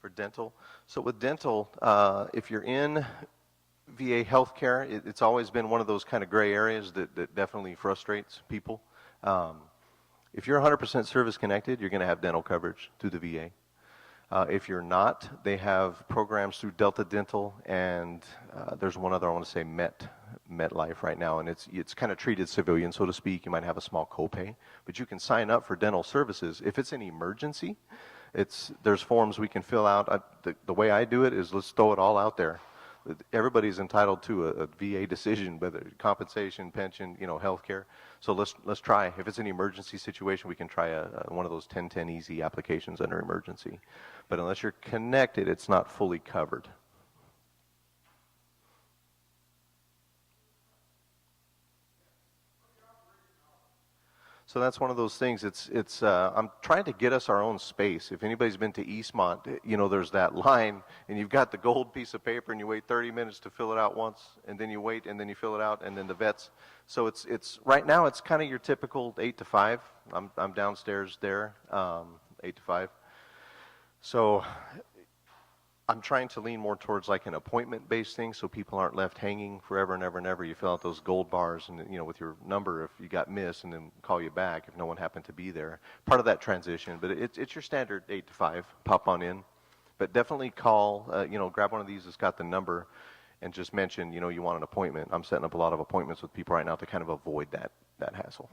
For dental. So with dental, if you're in VA healthcare, it's always been one of those kind of gray areas that definitely frustrates people. If you're 100% service connected, you're going to have dental coverage through the VA. If you're not, they have programs through Delta Dental, and there's one other I want to say MetLife right now, and it's kind of treated civilian, so to speak. You might have a small copay, but you can sign up for dental services if it's an emergency. There's forms we can fill out. The way I do it is let's throw it all out there. Everybody's entitled to a VA decision, whether compensation, pension, health care. So let's try. If it's an emergency situation, we can try one of those 1010 easy applications under emergency. But unless you're connected, it's not fully covered. So that's one of those things. I'm trying to get us our own space. If anybody's been to Eastmont, there's that line, and you've got the gold piece of paper, and you wait 30 minutes to fill it out once, and then you wait, and then you fill it out, and then the vets. So it's right now it's kind of your typical 8 to 5. I'm downstairs there, 8 to 5. So I'm trying to lean more towards like an appointment-based thing, so people aren't left hanging forever and ever and ever. You fill out those gold bars, and with your number if you got missed, and then call you back if no one happened to be there. Part of that transition, but it's your standard 8 to 5. Pop on in, but definitely call. Grab one of these that's got the number, and just mention you want an appointment. I'm setting up a lot of appointments with people right now to kind of avoid that hassle.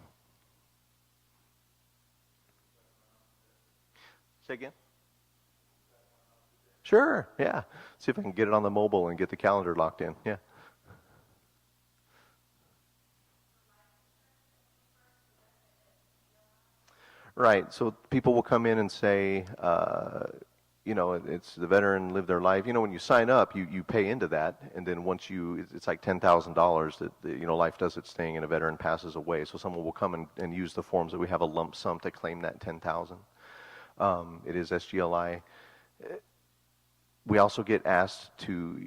Say again. Sure, yeah. See if I can get it on the mobile and get the calendar locked in. Yeah. Right. So people will come in and say, it's the veteran lived their life. When you sign up, you pay into that, and then once it's like $10,000 that life does its thing, and a veteran passes away. So someone will come and use the forms that we have a lump sum to claim that $10,000. It is SGLI. We also get asked to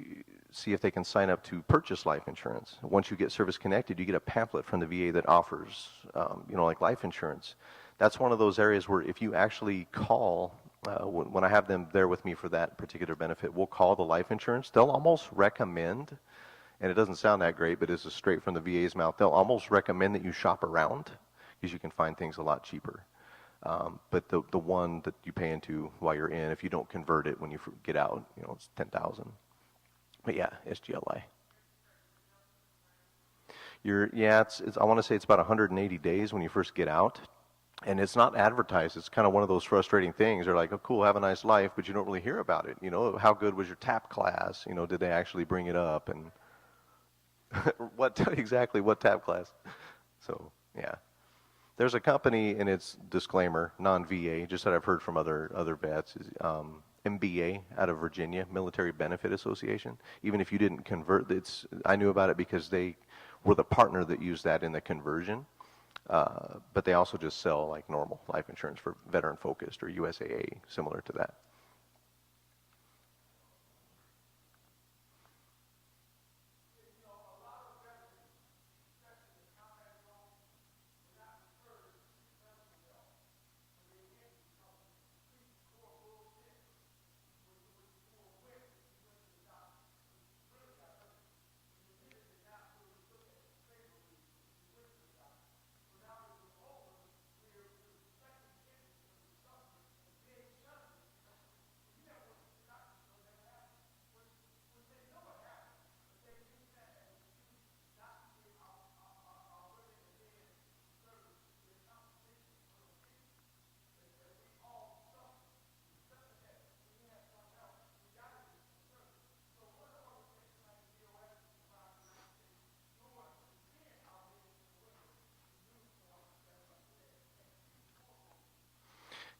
see if they can sign up to purchase life insurance. Once you get service connected, you get a pamphlet from the VA that offers, like life insurance. That's one of those areas where if you actually call, when I have them there with me for that particular benefit, we'll call the life insurance. They'll almost recommend, and it doesn't sound that great, but this is straight from the VA's mouth, they'll almost recommend that you shop around because you can find things a lot cheaper. But the one that you pay into while you're in, if you don't convert it when you get out, it's $10,000. But yeah, SGLI. I want to say it's about 180 days when you first get out, and it's not advertised. It's kind of one of those frustrating things. They're like, oh, cool, have a nice life, but you don't really hear about it. How good was your TAP class? Did they actually bring it up? And what TAP class? So yeah. There's a company, and it's disclaimer, non-VA, just that I've heard from other vets, is MBA out of Virginia, Military Benefit Association. Even if you didn't convert, I knew about it because they were the partner that used that in the conversion. But they also just sell like normal life insurance for veteran focused or USAA, similar to that.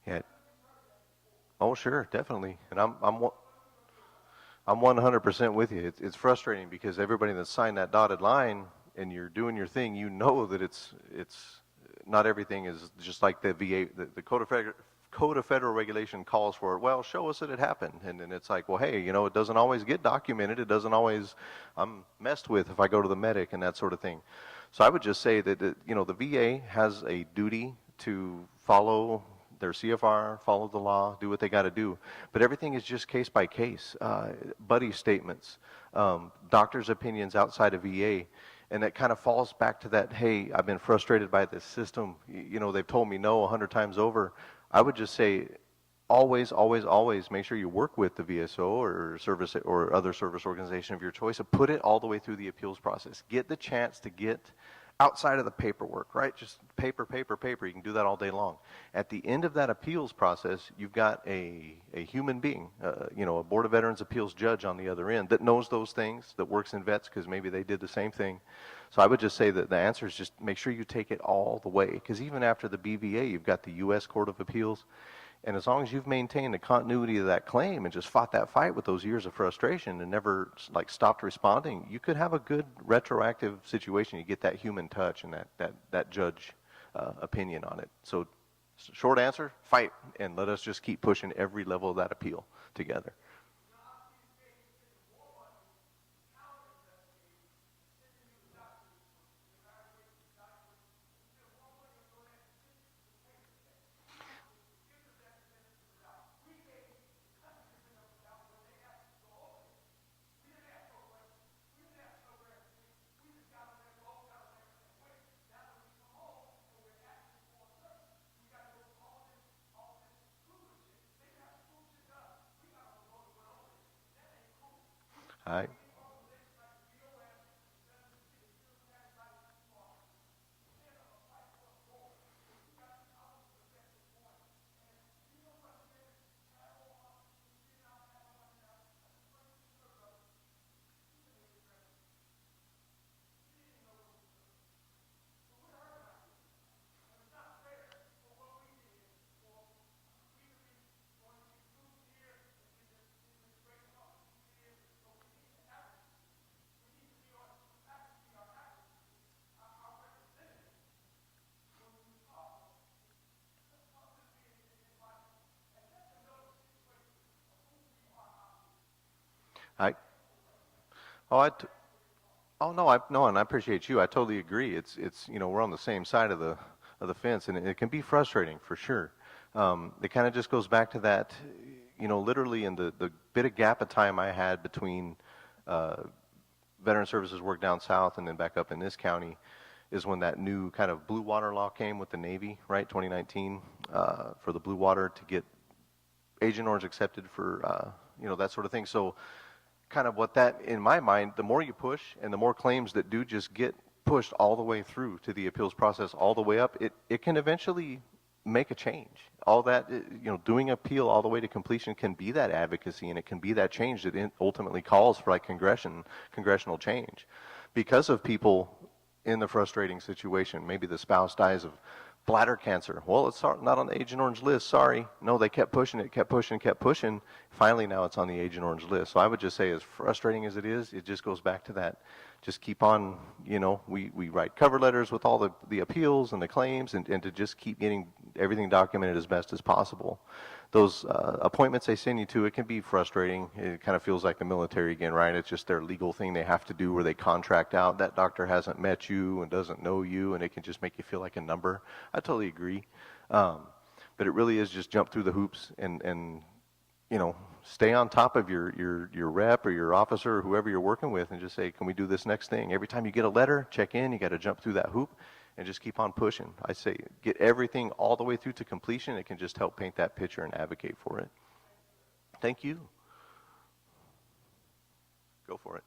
Yeah. Oh, sure, definitely. And I'm 100% with you. It's frustrating because everybody that signed that dotted line and you're doing your thing, that it's not everything is just like the VA, the Code of Federal Regulation calls for it. Well, show us that it happened. And then it's like, well, hey, it doesn't always get documented. It doesn't always, I'm messed with if I go to the medic and that sort of thing. So I would just say that, the VA has a duty to follow their CFR, follow the law, do what they got to do. But everything is just case by case. Buddy statements, doctors' opinions outside of VA. And that kind of falls back to that, hey, I've been frustrated by this system. They've told me no 100 times over. I would just say, always, always, always make sure you work with the VSO or service or other service organization of your choice and put it all the way through the appeals process. Get the chance to get outside of the paperwork, right? Just paper. You can do that all day long. At the end of that appeals process, you've got a human being, a Board of Veterans Appeals judge on the other end that knows those things, that works in vets because maybe they did the same thing. So I would just say that the answer is just make sure you take it all the way, because even after the BVA, you've got the U.S. Court of Appeals. And as long as you've maintained the continuity of that claim and just fought that fight with those years of frustration and never stopped responding, you could have a good retroactive situation. You get that human touch and that judge opinion on it. So short answer, fight, and let us just keep pushing every level of that appeal together. All right. I, oh, oh no, no, and I appreciate you. I totally agree. It's we're on the same side of the fence, and it can be frustrating for sure. It kind of just goes back to that, literally in the bit of gap of time I had between veteran services work down south and then back up in this county, is when that new kind of blue water law came with the Navy, right? 2019 for the blue water to get Agent Orange accepted for that sort of thing. So kind of what that, in my mind, the more you push and the more claims that do just get pushed all the way through to the appeals process all the way up, it can eventually make a change. All that, doing appeal all the way to completion can be that advocacy, and it can be that change that ultimately calls for like congressional change. Because of people in the frustrating situation, maybe the spouse dies of bladder cancer. Well, it's not on the Agent Orange list, sorry. No, they kept pushing it, kept pushing. Finally, now it's on the Agent Orange list. So I would just say, as frustrating as it is, it just goes back to that. Just keep on, we write cover letters with all the appeals and the claims, and to just keep getting everything documented as best as possible. Those appointments they send you to, it can be frustrating. It kind of feels like the military again, right? It's just their legal thing they have to do where they contract out. That doctor hasn't met you and doesn't know you, and it can just make you feel like a number. I totally agree. But it really is just jump through the hoops and stay on top of your rep or your officer or whoever you're working with, and just say, can we do this next thing? Every time you get a letter, check in, you got to jump through that hoop and just keep on pushing. I say get everything all the way through to completion. It can just help paint that picture and advocate for it. Thank you. Go for it.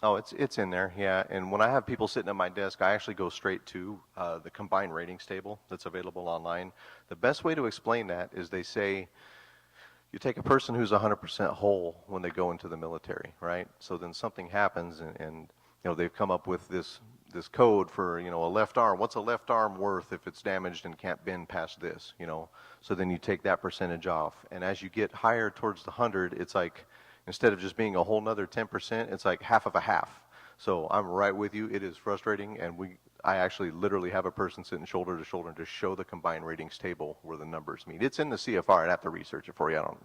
Oh, it's in there, yeah. And when I have people sitting at my desk, I actually go straight to the combined ratings table that's available online. The best way to explain that is they say, you take a person who's 100% whole when they go into the military, right? So then something happens, and they've come up with this code for a left arm. What's a left arm worth if it's damaged and can't bend past this? So then you take that percentage off, and as you get higher towards the 100, it's like, instead of just being a whole nother 10%, it's like half of a half. So I'm right with you. It is frustrating, and I actually literally have a person sitting shoulder to shoulder to show the combined ratings table where the numbers meet. It's in the CFR. I'd have to research it for you. I don't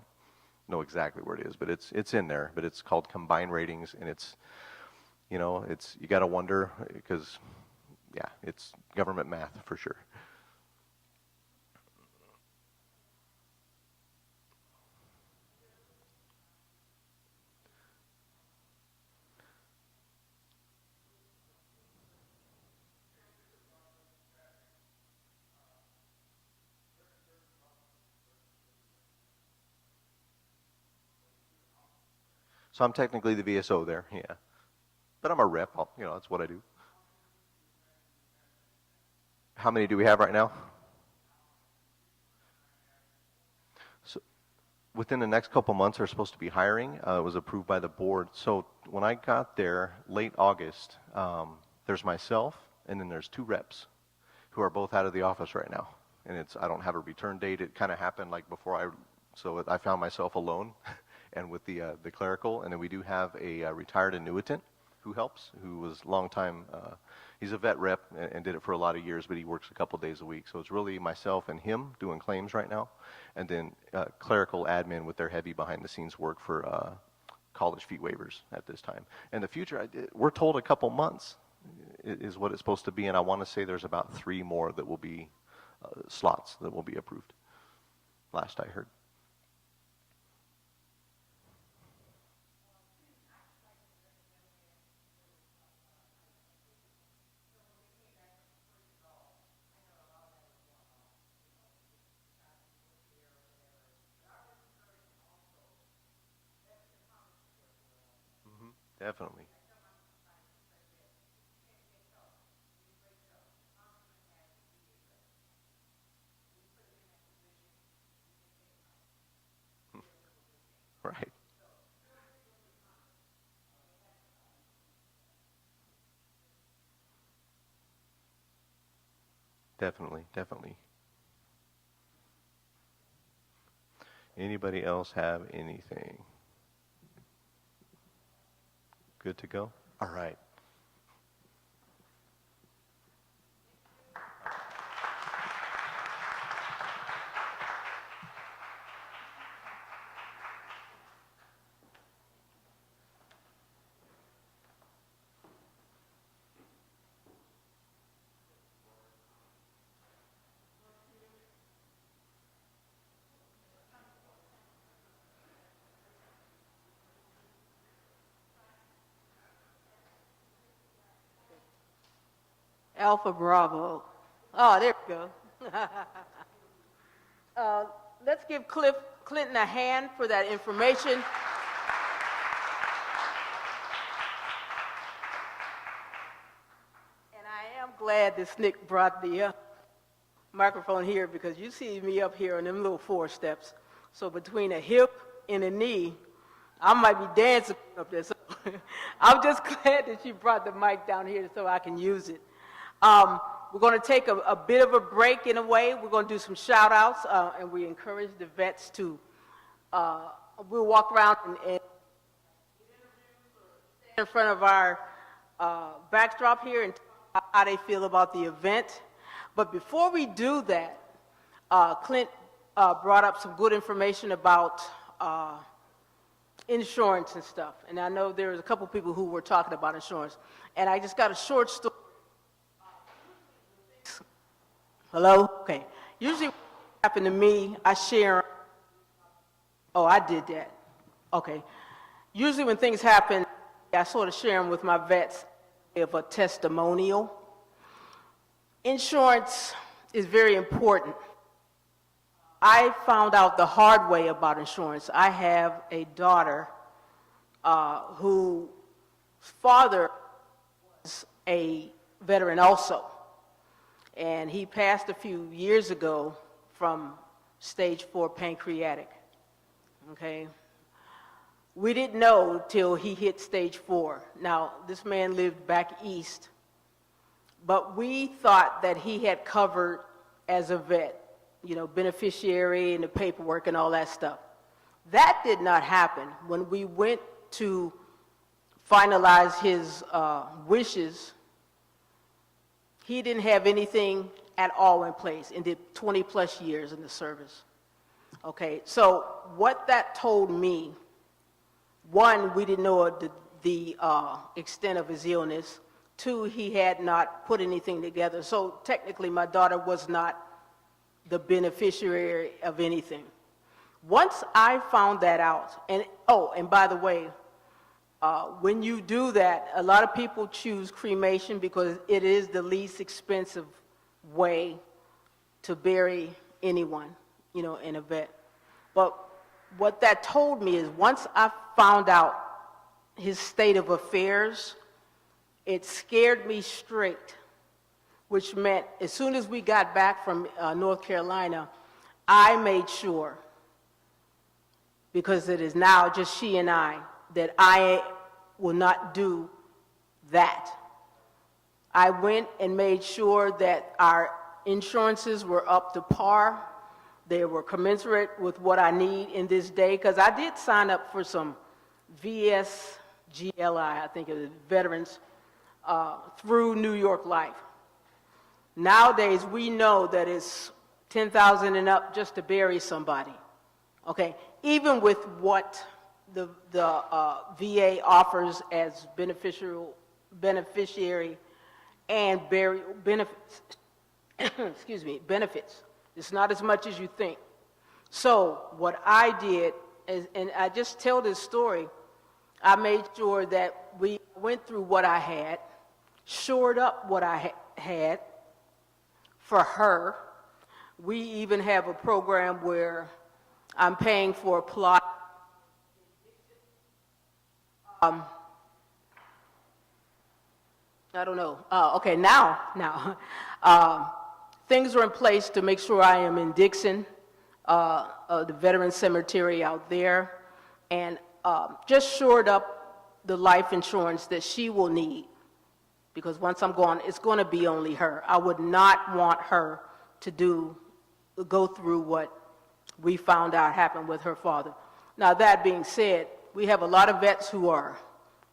know exactly where it is, but it's in there. But it's called combined ratings, and it's you got to wonder, because yeah, it's government math for sure. So I'm technically the VSO there, yeah. But I'm a rep. That's what I do. How many do we have right now? So within the next couple months, we're supposed to be hiring. It was approved by the board. So when I got there, late August, there's myself, and then there's 2 reps who are both out of the office right now. And I don't have a return date. It kind of happened like before so I found myself alone and with the clerical. And then we do have a retired annuitant who helps, who was long time, he's a vet rep and did it for a lot of years, but he works a couple days a week. So it's really myself and him doing claims right now, and then clerical admin with their heavy behind the scenes work for college fee waivers at this time. In the future, we're told a couple months is what it's supposed to be, and I want to say there's about 3 more that will be slots that will be approved, last I heard. Definitely. Right. Definitely, definitely. Anybody else have anything? Good to go? All right. Alpha Bravo. Oh, there we go. Let's give Clinton a hand for that information. And I am glad that Snick brought the microphone here, because you see me up here on them little 4 steps. So between a hip and a knee, I might be dancing up there. So I'm just glad that she brought the mic down here so I can use it. We're going to take a bit of a break in a way. We're going to do some shout outs, and we encourage the vets to, we'll walk around and stand in front of our backdrop here and talk how they feel about the event. But before we do that, Clint brought up some good information about insurance and stuff. And I know there was a couple people who were talking about insurance. And I just got a short story. Hello? Okay. Usually what happens to me, I share. Oh, I did that. Okay. Usually when things happen, I sort of share them with my vets of a testimonial. Insurance is very important. I found out the hard way about insurance. I have a daughter whose father was a veteran also. And he passed a few years ago from stage 4 pancreatic, okay? We didn't know till he hit stage 4. Now, this man lived back east, but we thought that he had covered as a vet, you know, beneficiary and the paperwork and all that stuff. That did not happen. When we went to finalize his wishes, he didn't have anything at all in place and did 20 plus years in the service. Okay, so what that told me, 1, we didn't know the extent of his illness. 2, he had not put anything together. So technically my daughter was not the beneficiary of anything. Once I found that out, and oh, and by the way, when you do that, a lot of people choose cremation because it is the least expensive way to bury anyone, you know, in a vet. But what that told me is once I found out his state of affairs, it scared me straight, which meant as soon as we got back from North Carolina, I made sure, because it is now just she and I, that I will not do that. I went and made sure that our insurances were up to par. They were commensurate with what I need in this day, because I did sign up for some VSGLI, I think it was veterans, through New York Life. Nowadays, we know that it's $10,000 and up just to bury somebody. Okay, even with what VA offers as beneficiary and burial benefits. Excuse me, benefits. It's not as much as you think. So what I did is, and I just tell this story, I made sure that we went through what I had, shored up what I had for her. We even have a program where I'm paying for a plot. I don't know. Okay, now, things are in place to make sure I am in Dixon, the Veterans Cemetery out there, and just shored up the life insurance that she will need, because once I'm gone, it's going to be only her. I would not want her to go through what we found out happened with her father. Now, that being said, we have a lot of vets who are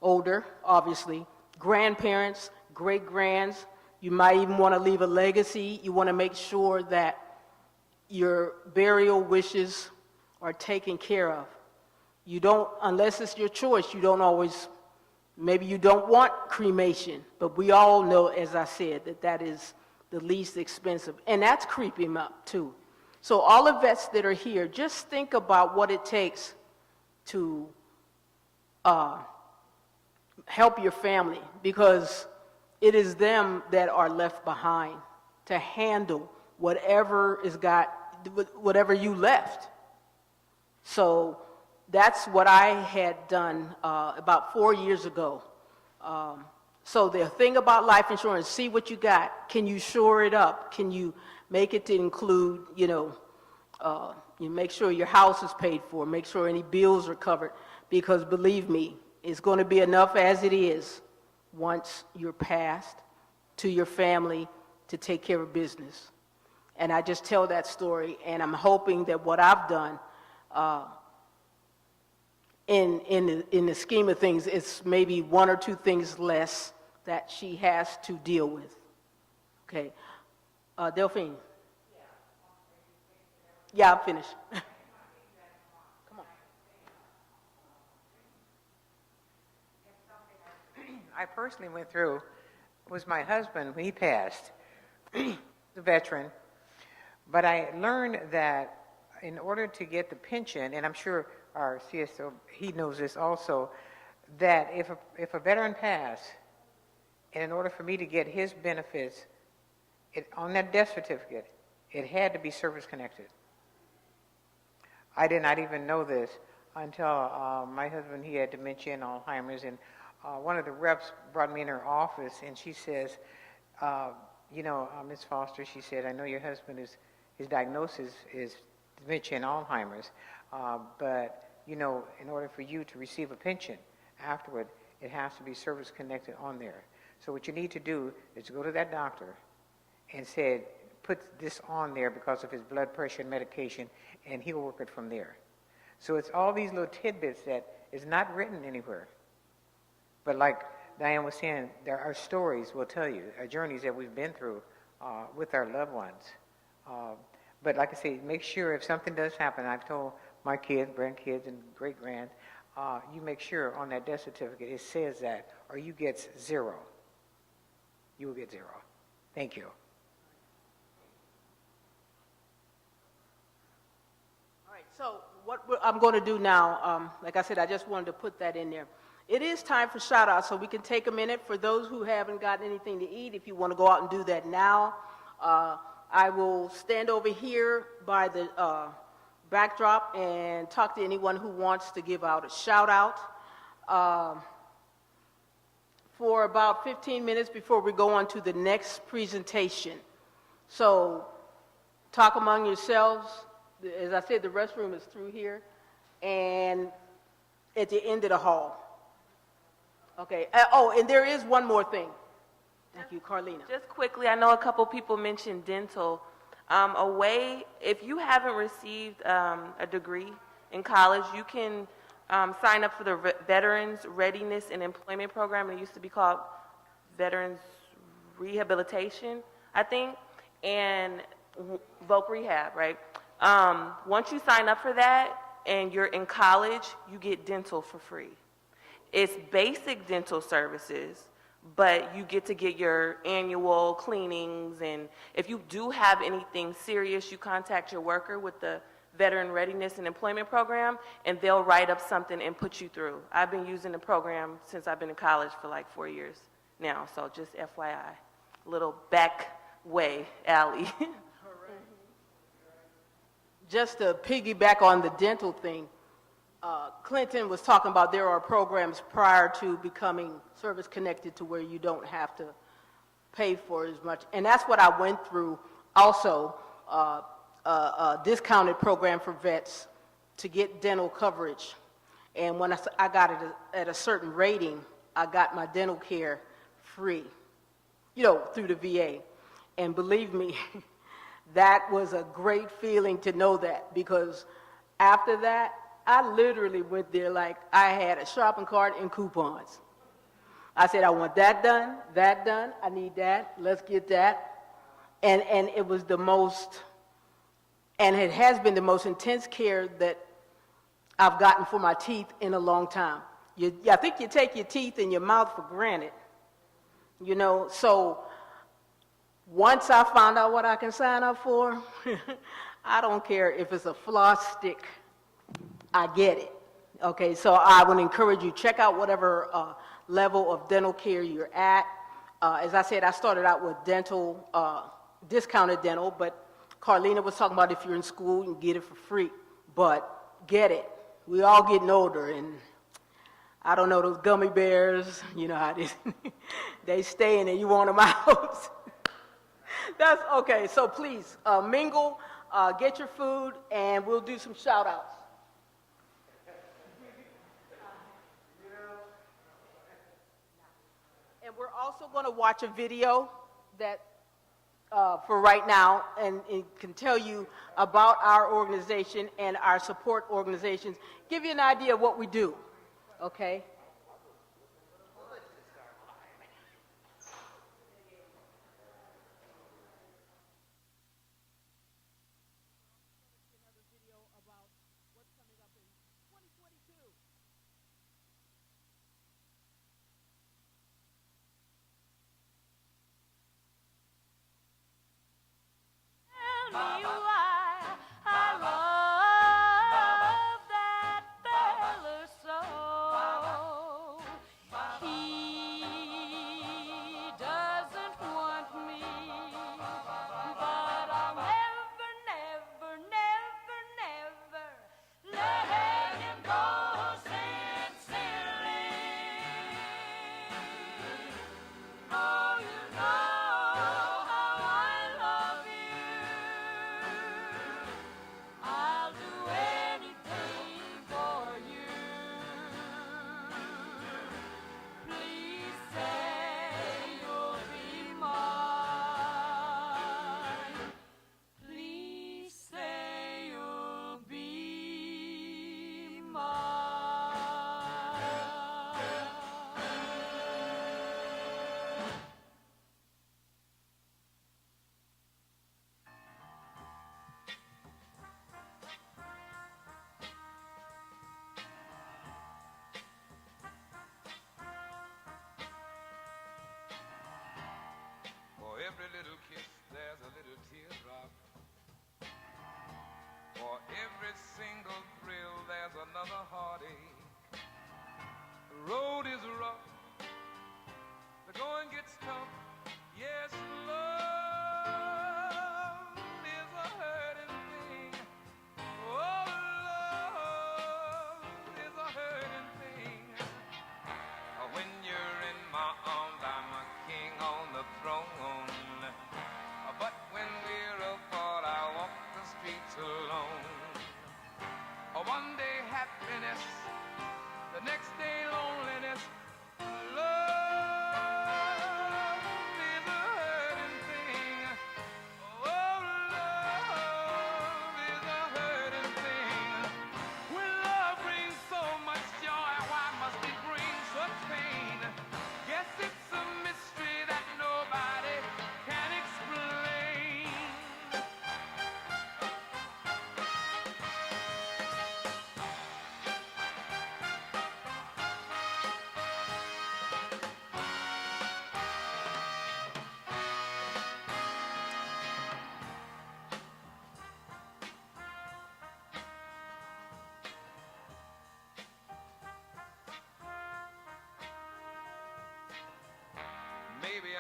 older, obviously, grandparents, great-grands. You might even want to leave a legacy. You want to make sure that your burial wishes are taken care of. You don't, unless it's your choice, you don't always, maybe you don't want cremation, but we all know, as I said, that is the least expensive. And that's creeping up, too. So all the vets that are here, just think about what it takes to help your family, because it is them that are left behind to handle whatever you left. So that's what I had done about 4 years ago. So the thing about life insurance, see what you got. Can you shore it up? Can you make it to include, you make sure your house is paid for, make sure any bills are covered, because believe me, it's going to be enough as it is once you're passed to your family to take care of business. And I just tell that story, and I'm hoping that what I've done, in the scheme of things, it's maybe one or two things less that she has to deal with. Okay. Delphine? Yeah, I'm finished. Come on. I personally went through was my husband when he passed, the veteran. But I learned that in order to get the pension, and I'm sure our CSO, he knows this also, that if a veteran passed, and in order for me to get his benefits, on that death certificate, it had to be service-connected. I did not even know this until my husband, he had dementia and Alzheimer's, and one of the reps brought me in her office, and she says, Ms. Foster, she said, I know your husband his diagnosis is dementia and Alzheimer's, but, in order for you to receive a pension afterward, it has to be service-connected on there. So what you need to do is go to that doctor and said, put this on there because of his blood pressure and medication, and he'll work it from there. So it's all these little tidbits that is not written anywhere. But like Diane was saying, there are stories we'll tell you, journeys that we've been through with our loved ones. But like I say, make sure if something does happen, I've told my kids, grandkids, and great-grands, you make sure on that death certificate it says that, or you get 0. You will get 0. Thank you. All right, so what I'm going to do now, like I said, I just wanted to put that in there. It is time for shout-outs, so we can take a minute. For those who haven't gotten anything to eat, if you want to go out and do that now, I will stand over here by the backdrop and talk to anyone who wants to give out a shout-out for about 15 minutes before we go on to the next presentation. So talk among yourselves. As I said, the restroom is through here and at the end of the hall. Okay. And there is one more thing. Thank you, Carlina. Just quickly, I know a couple people mentioned dental. If you haven't received a degree in college, you can sign up for the Veterans Readiness and Employment Program. It used to be called Veterans Rehabilitation, I think, and Voc Rehab, right? Once you sign up for that, and you're in college, you get dental for free. It's basic dental services, but you get to get your annual cleanings, and if you do have anything serious, you contact your worker with the Veteran Readiness and Employment Program, and they'll write up something and put you through. I've been using the program since I've been in college for like 4 years now, so just FYI, little back way alley. Just to piggyback on the dental thing, Clinton was talking about there are programs prior to becoming service connected to where you don't have to pay for as much. And that's what I went through also, a discounted program for vets to get dental coverage. And when I got it at a certain rating, I got my dental care free, through the VA. And believe me, that was a great feeling to know that, because after that, I literally went there like I had a shopping cart and coupons. I said, I want that done, I need that, let's get that. And it was the most, and it has been the most intense care that I've gotten for my teeth in a long time. I think you take your teeth and your mouth for granted, so once I found out what I can sign up for, I don't care if it's a floss stick, I get it. Okay, so I would encourage you, check out whatever level of dental care you're at. As I said, I started out with dental, discounted dental, but Carlina was talking about if you're in school, you can get it for free. But get it. We all getting older, and I don't know, those gummy bears, you know how it is. They stay in and you want them out. That's okay, so please mingle, get your food, and we'll do some shout outs. And we're also going to watch a video that for right now, and it can tell you about our organization and our support organizations, give you an idea of what we do, okay? I love that fella so.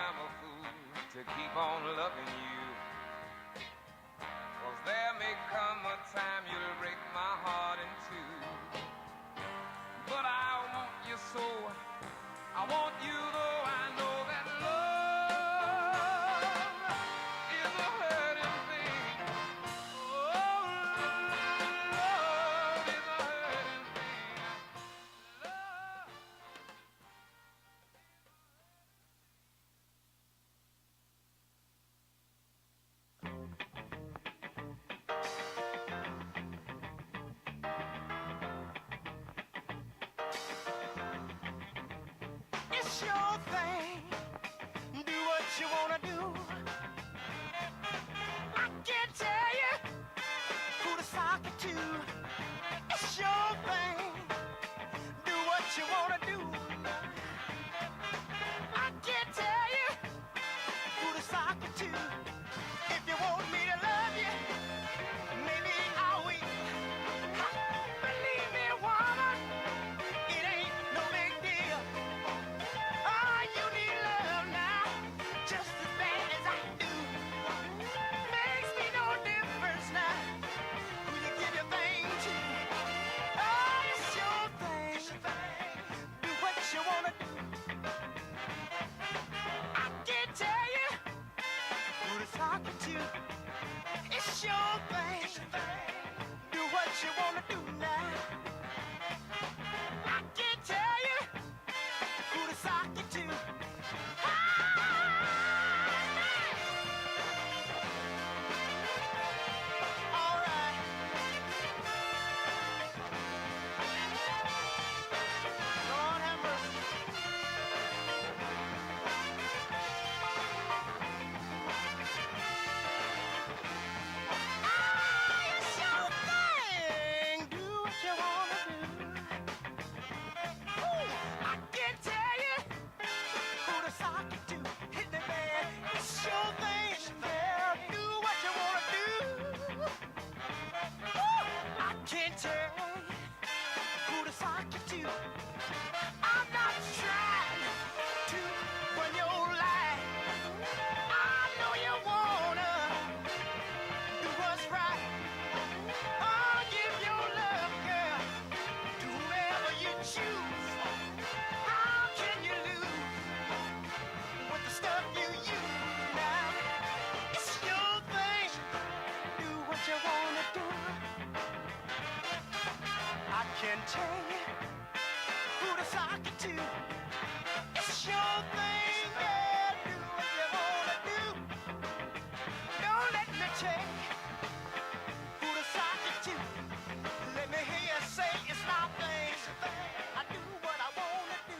I'm a fool to keep on loving you. 'Cause there may come a time you'll break my heart in two. But I want you so, I want you though I know that love is a hurting thing. Oh, love is a hurting thing. Love. It's your thing. Do what you wanna do. I can't tell you who to sock it to. It's your thing. Do what you wanna do. I can't tell you who to sock it to. If you want me to love you, maybe I'll wait. Ha, believe me, woman, it ain't no big deal. Oh, you need love now, just as bad as I do. Makes me no difference now who you give your thing to. Oh, it's your thing. Do what you wanna do. I can't tell you who to talk to. It's your thing. Do what you wanna do now. I can't tell you who to sock it to. All right. Lord have mercy. It's your thing. Do what you wanna do. Ooh, I can't tell you who to sock it to. Hit the man. It's your thing. Yeah, do what you wanna do. Ooh, I can't tell you who to sock it to. I'm not trying to run your life. I know you wanna do what's right. Oh, give your love, girl, to whoever you choose. How can you lose with the stuff you use now? It's your thing. Do what you wanna do. I can tell you who to sock it to. It's your thing, yeah. Do what you wanna do. Don't let me tell you who to sock it to. Let me hear you say it's my thing. I do what I wanna do.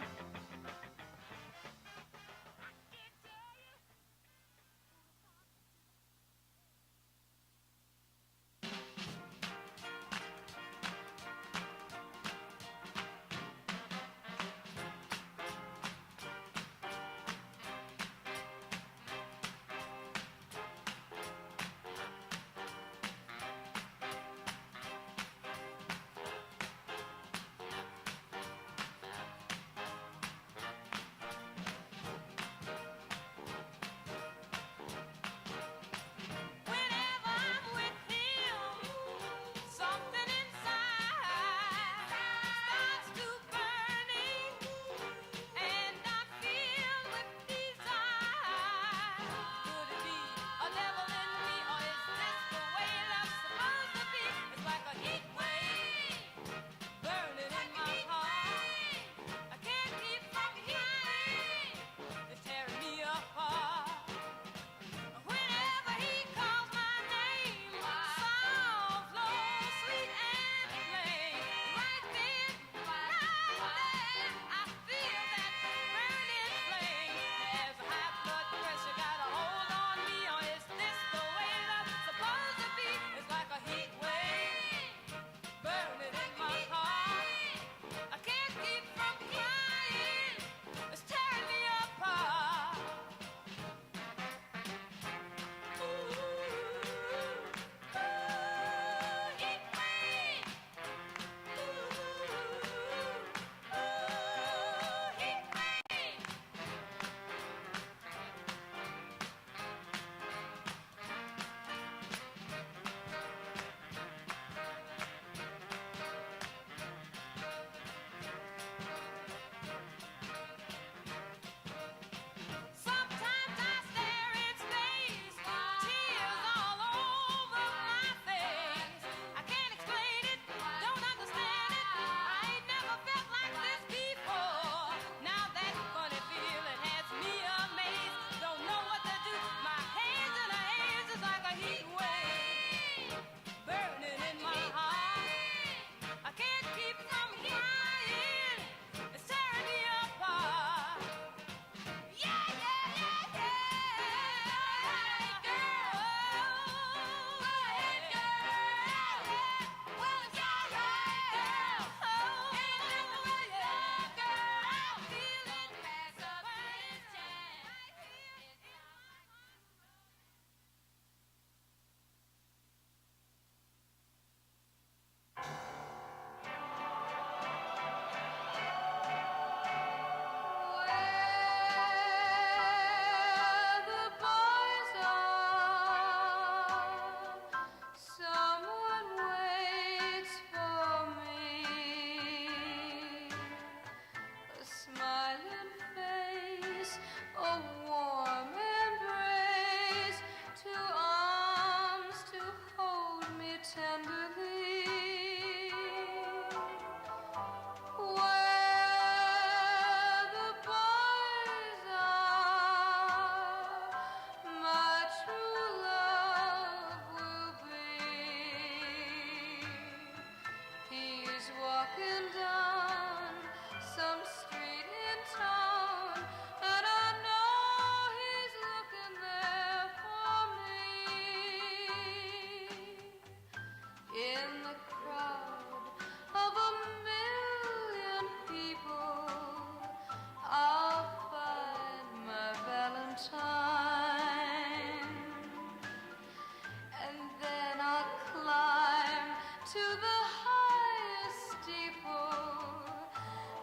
to the highest steeple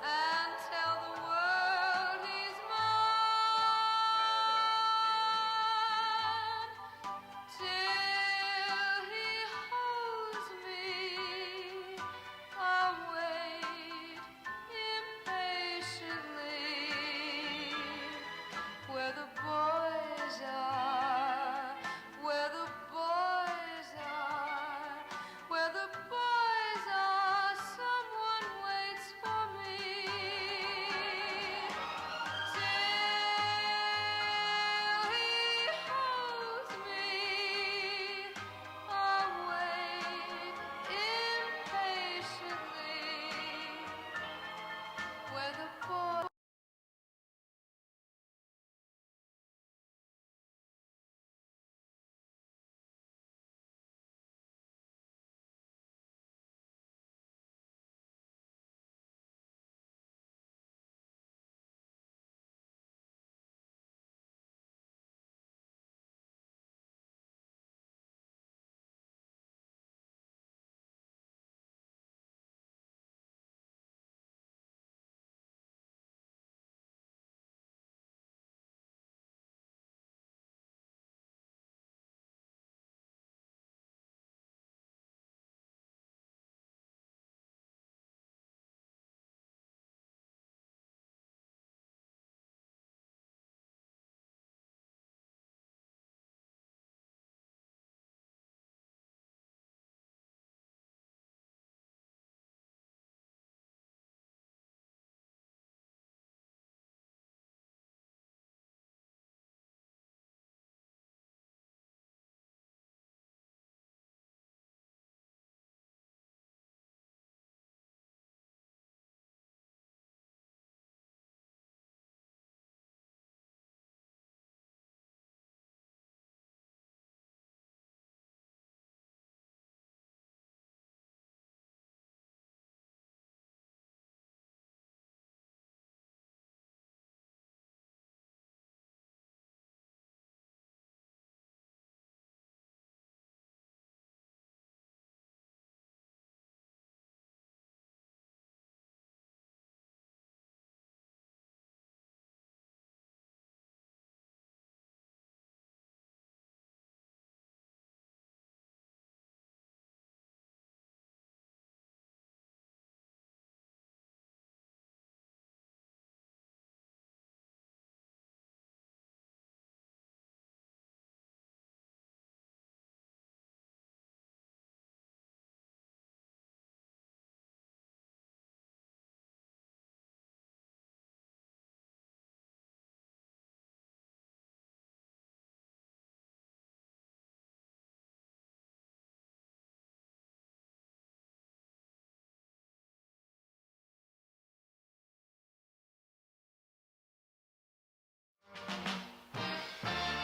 and tell the world he's mine till he holds me. I'll wait impatiently where the boys are, where the boys are, where the boys are. Someone waits for me till he holds me. I'll wait impatiently where the boys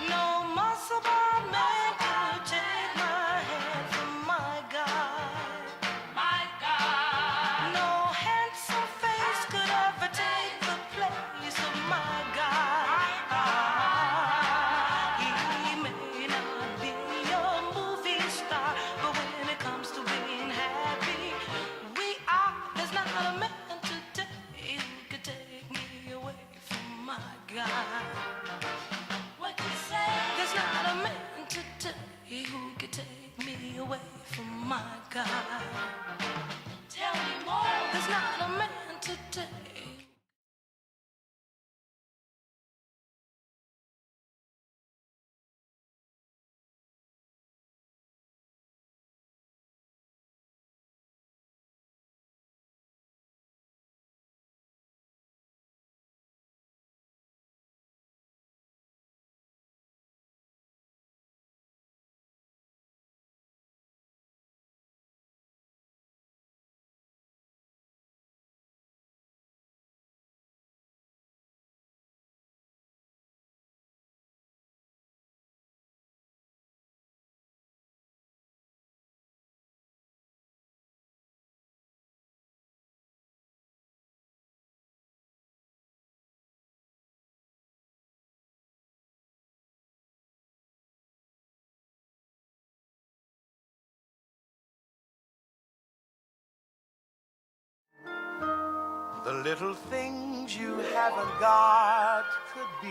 no muscle bound man could take my hand from my God. My God. No handsome face could ever take the place of my God. He may not be a movie star, but when it comes to being happy, we are. There's not a man today who could take me away from my God. What you say? There's not a man today who could take me away from my God. Tell me more. There's not a man today. The little things you haven't got could be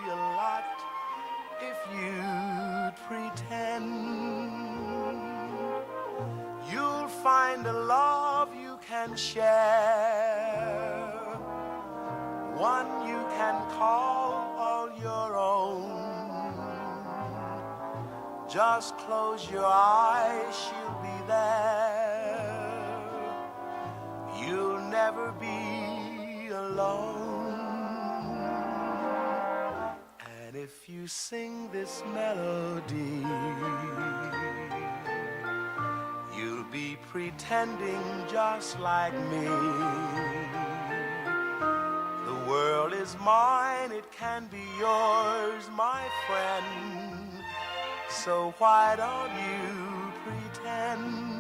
a lot if you'd pretend. You'll find a love you can share, one you can call all your own. Just close your eyes, she'll be there. You'll never be alone. And if you sing this melody, you'll be pretending just like me. The world is mine, it can be yours, my friend. So why don't you pretend?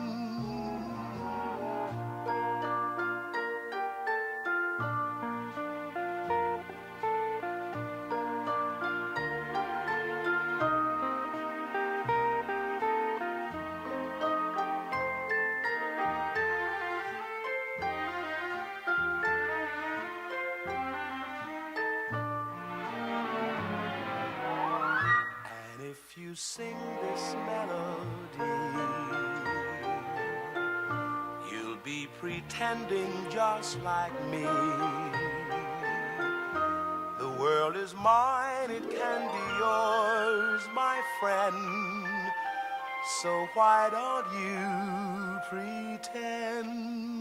If you sing this melody, you'll be pretending just like me. The world is mine, it can be yours, my friend. So why don't you pretend?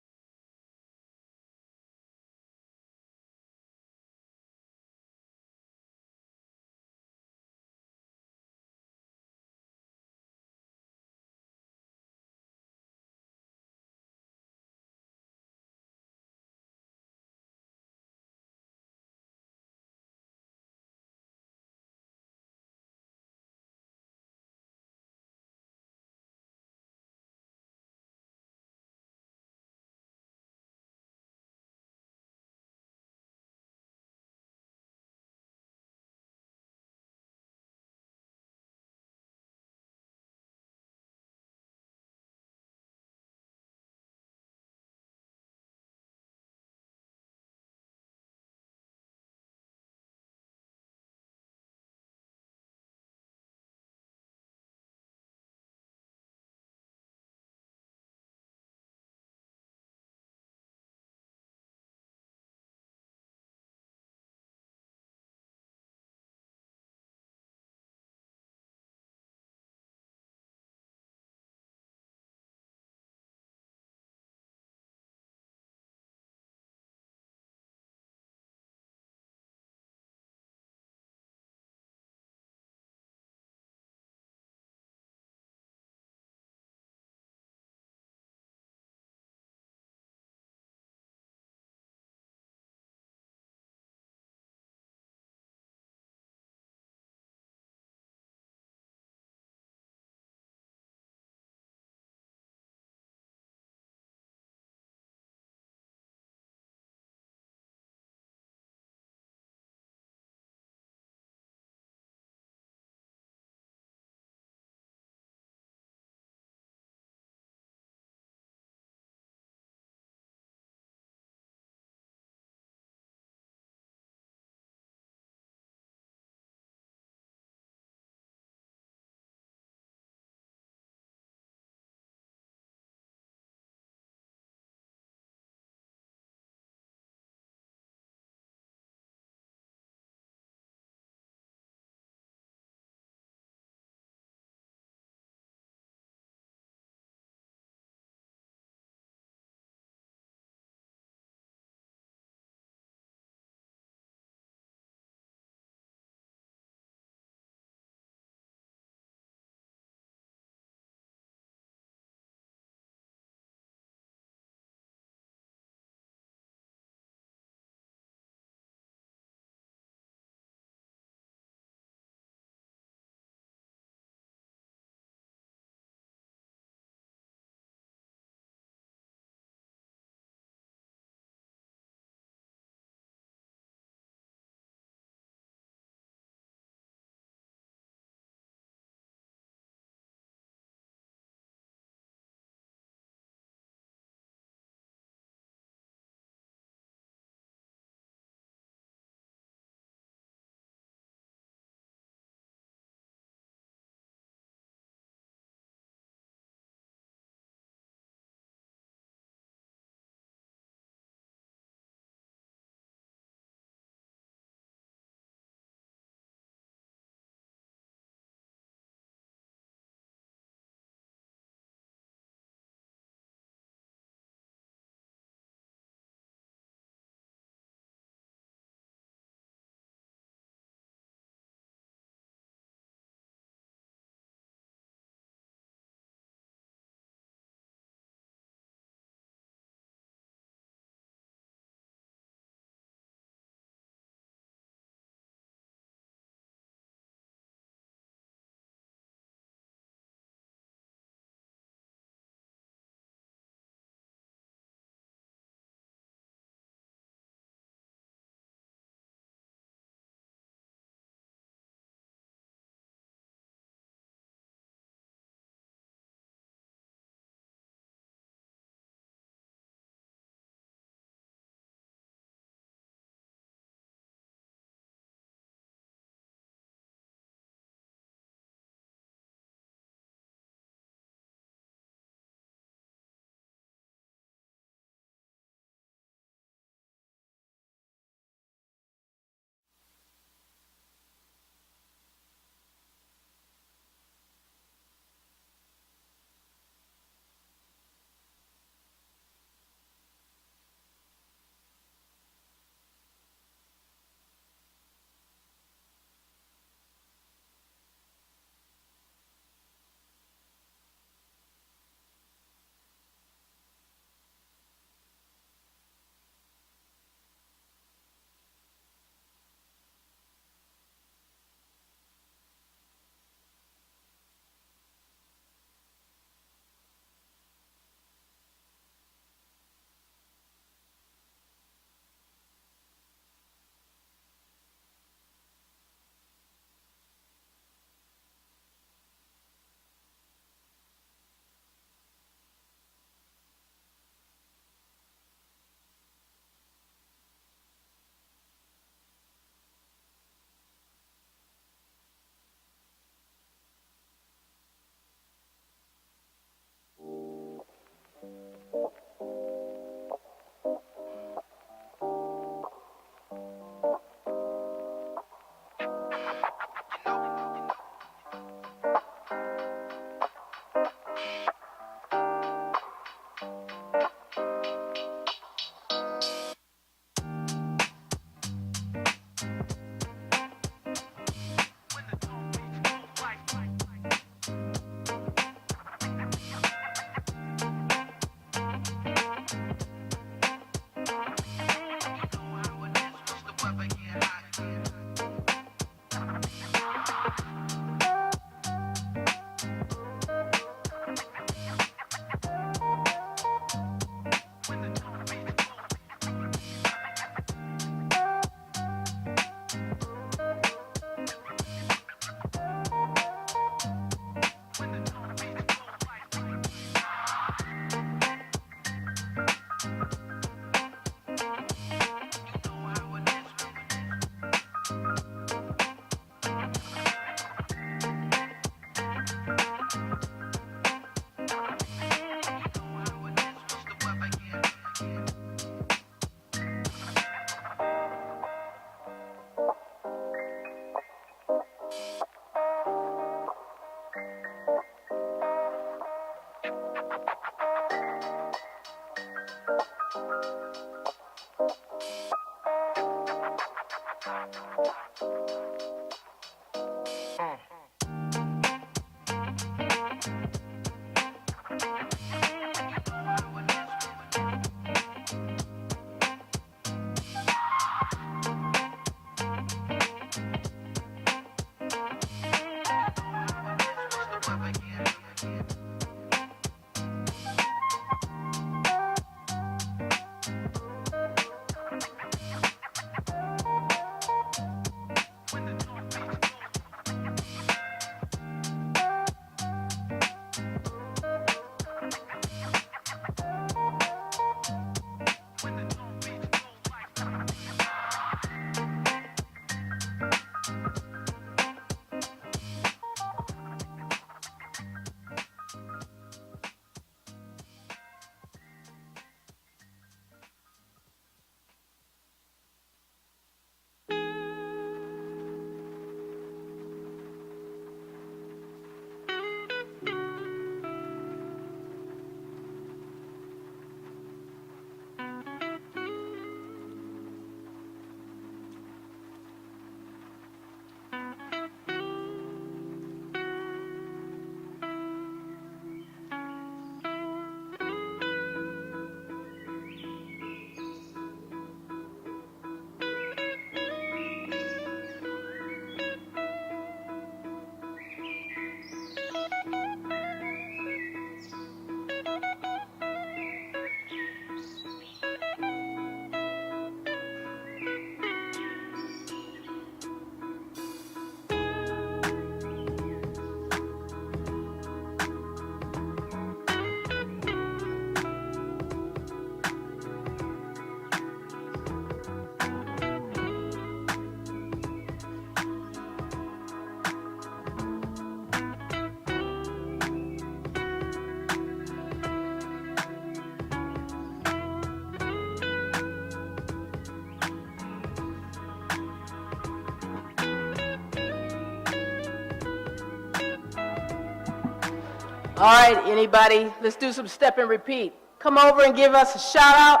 All right, anybody, let's do some step and repeat. Come over and give us a shout out.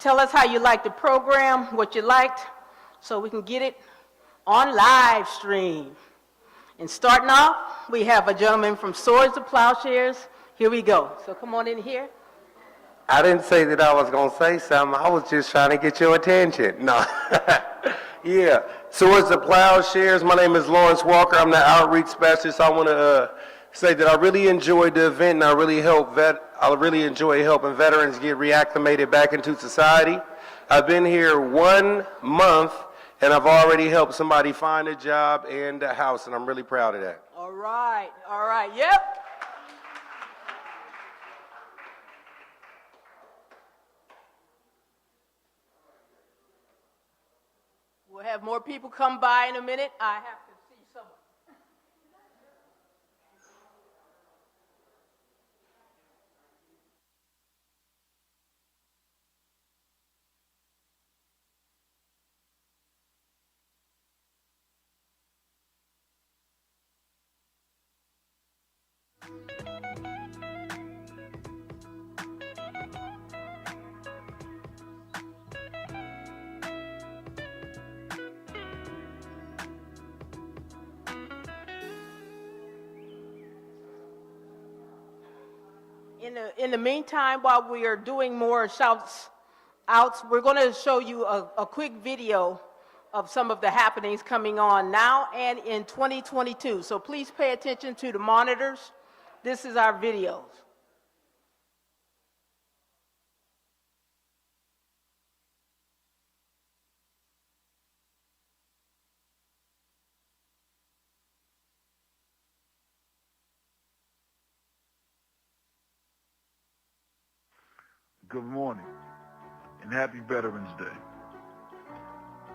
Tell us how you liked the program, what you liked, so we can get it on live stream. And starting off, we have a gentleman from Swords to Plowshares. Here we go. So come on in here. I didn't say that I was going to say something. I was just trying to get your attention. No. Yeah. Swords to Plowshares. My name is Lawrence Walker. I'm the outreach specialist. I want to say that I really enjoyed the event, and I really enjoy helping veterans get reacclimated back into society. I've been here 1 month, and I've already helped somebody find a job and a house, and I'm really proud of that. All right, yep. We'll have more people come by in a minute. I have to see someone. In the meantime, while we are doing more shouts outs, we're going to show you a quick video of some of the happenings coming on now and in 2022. So please pay attention to the monitors. This is our videos. Good morning and happy Veterans Day.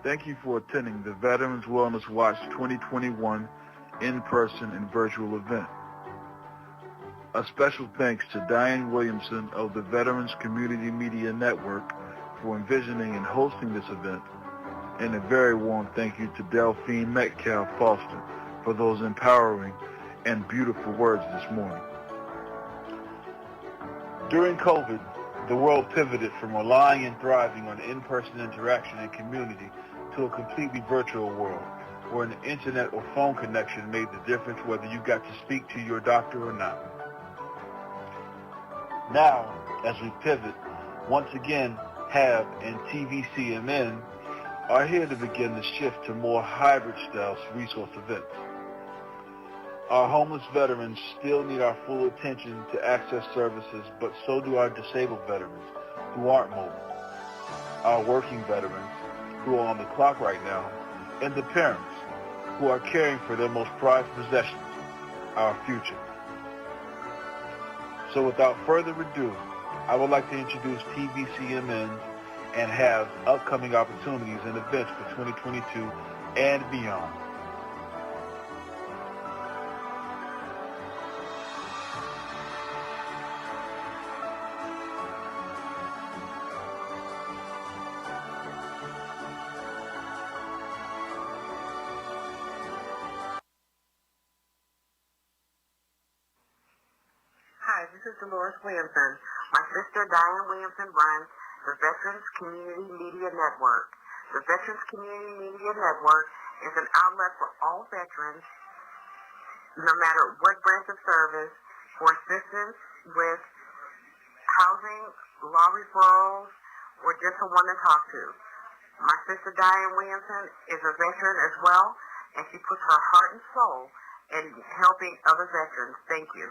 Thank you for attending the Veterans Wellness Watch 2021 in-person and virtual event. A special thanks to Diane Williamson of the Veterans Community Media Network for envisioning and hosting this event, and a very warm thank you to Delphine Metcalf Foster for those empowering and beautiful words this morning. During COVID, the world pivoted from relying and thriving on in-person interaction and community to a completely virtual world, where an internet or phone connection made the difference whether you got to speak to your doctor or not. Now, as we pivot, once again, HAB and TVCMN are here to begin the shift to more hybrid-style resource events. Our homeless veterans still need our full attention to access services, but so do our disabled veterans who aren't mobile, our working veterans who are on the clock right now, and the parents who are caring for their most prized possessions, our future. So without further ado, I would like to introduce TVCMN's and HAB's upcoming opportunities and events for 2022 and beyond. Hi, this is Dolores Williamson. My sister Diane Williamson runs the Veterans Community Media Network. The Veterans Community Media Network is an outlet for all veterans, no matter what branch of service, for assistance with housing, law referrals, or just someone to talk to. My sister Diane Williamson is a veteran as well, and she puts her heart and soul in helping other veterans. Thank you.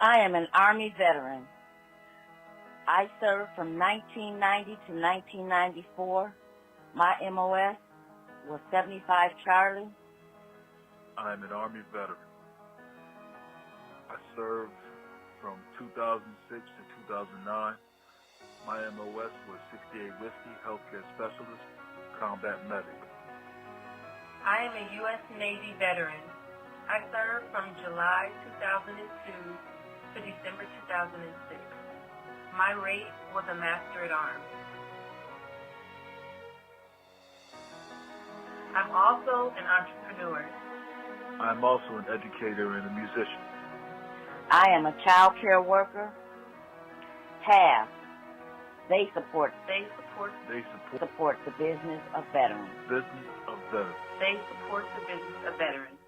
I am an Army veteran. I served from 1990 to 1994. My MOS was 75 Charlie. I'm an Army veteran. I served from 2006 to 2009. My MOS was 68 Whiskey, Healthcare Specialist, Combat Medic. I am a U.S. Navy veteran. I served from July 2002 to December 2006. My rate was a Master at Arms. I'm also an entrepreneur. I'm also an educator and a musician. I am a child care worker. TAF. They support the business of veterans. Business of veterans. They support the business of veterans.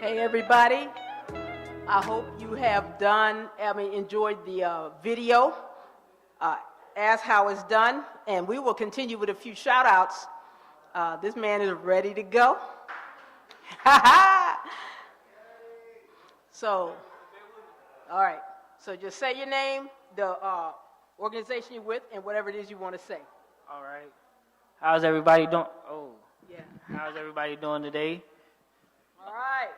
Hey, everybody. I hope you have enjoyed the video as how it's done, and we will continue with a few shout-outs. This man is ready to go. So, all right. So just say your name, the organization you're with, and whatever it is you want to say. All right. How's everybody doing? Oh, yeah. How's everybody doing today? All right.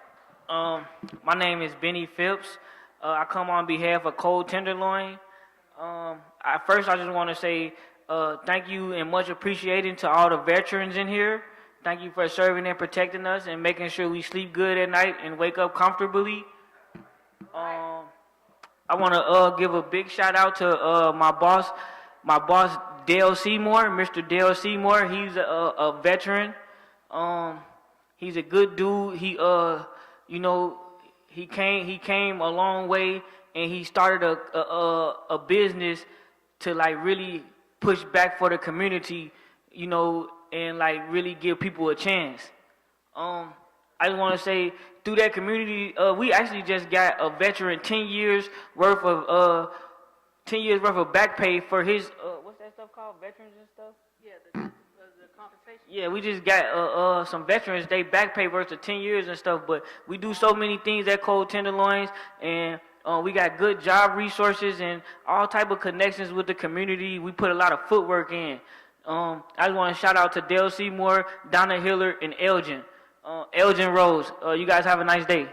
My name is Benny Phipps. I come on behalf of Cold Tenderloin. First, I just want to say thank you and much appreciating to all the veterans in here. Thank you for serving and protecting us and making sure we sleep good at night and wake up comfortably. I want to give a big shout out to my boss, Dale Seymour, Mr. Dale Seymour. He's a veteran. He's a good dude. He came a long way, and he started a business to like really push back for the community, and like really give people a chance. I just want to say through that community, we actually just got a veteran 10 years worth of back pay for his what's that stuff called, veterans and stuff? Yeah, the compensation. Yeah, we just got some veterans, they back pay worth of 10 years and stuff, but we do so many things at Cold Tenderloins, and we got good job resources and all type of connections with the community. We put a lot of footwork in. I just want to shout out to Dale Seymour, Donna Hiller, and Elgin. Elgin Rose, you guys have a nice day.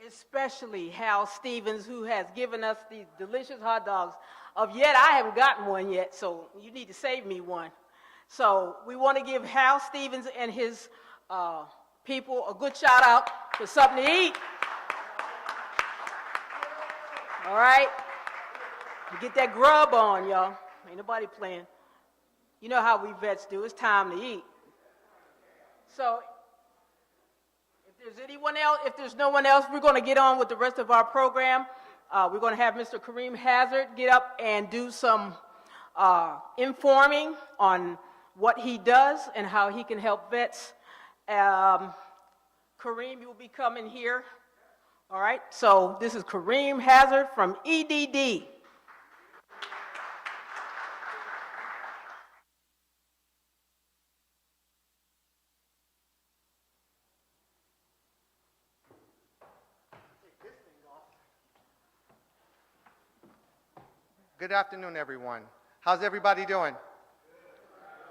Especially Hal Stevens, who has given us these delicious hot dogs. Yet I haven't gotten one yet, so you need to save me one. So we want to give Hal Stevens and his people a good shout out for something to eat. All right? You get that grub on, y'all. Ain't nobody playing. You know how we vets do. It's time to eat. So if there's anyone else, if there's no one else, we're going to get on with the rest of our program. We're going to have Mr. Kareem Hazard get up and do some informing on what he does and how he can help vets. Kareem, you'll be coming here. All right, so this is Kareem Hazard from EDD. Good afternoon, everyone. How's everybody doing?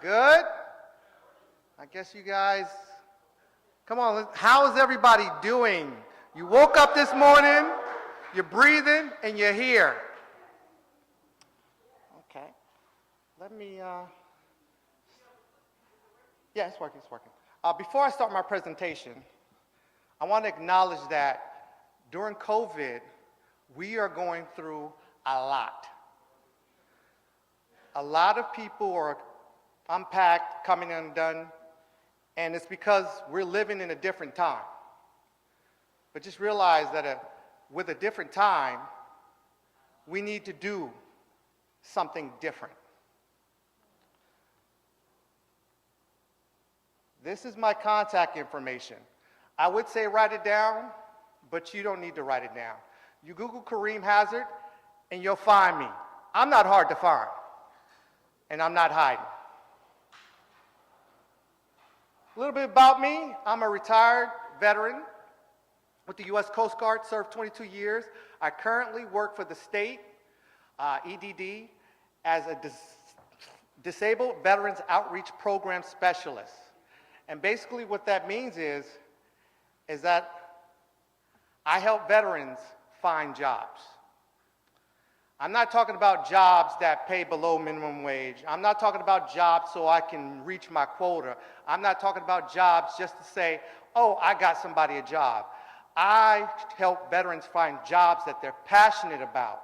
Good? I guess you guys, come on, how is everybody doing? You woke up this morning, you're breathing, and you're here. Okay. Let me, yeah, it's working. Before I start my presentation, I want to acknowledge that during COVID, we are going through a lot. A lot of people are unpacked, coming undone, and it's because we're living in a different time. But just realize that with a different time, we need to do something different. This is my contact information. I would say write it down, but you don't need to write it down. You Google Kareem Hazard, and you'll find me. I'm not hard to find, and I'm not hiding. A little bit about me. I'm a retired veteran with the U.S. Coast Guard, served 22 years. I currently work for the state, EDD, as a Disabled Veterans Outreach Program Specialist. And basically what that means is that I help veterans find jobs. I'm not talking about jobs that pay below minimum wage. I'm not talking about jobs so I can reach my quota. I'm not talking about jobs just to say, oh, I got somebody a job. I help veterans find jobs that they're passionate about,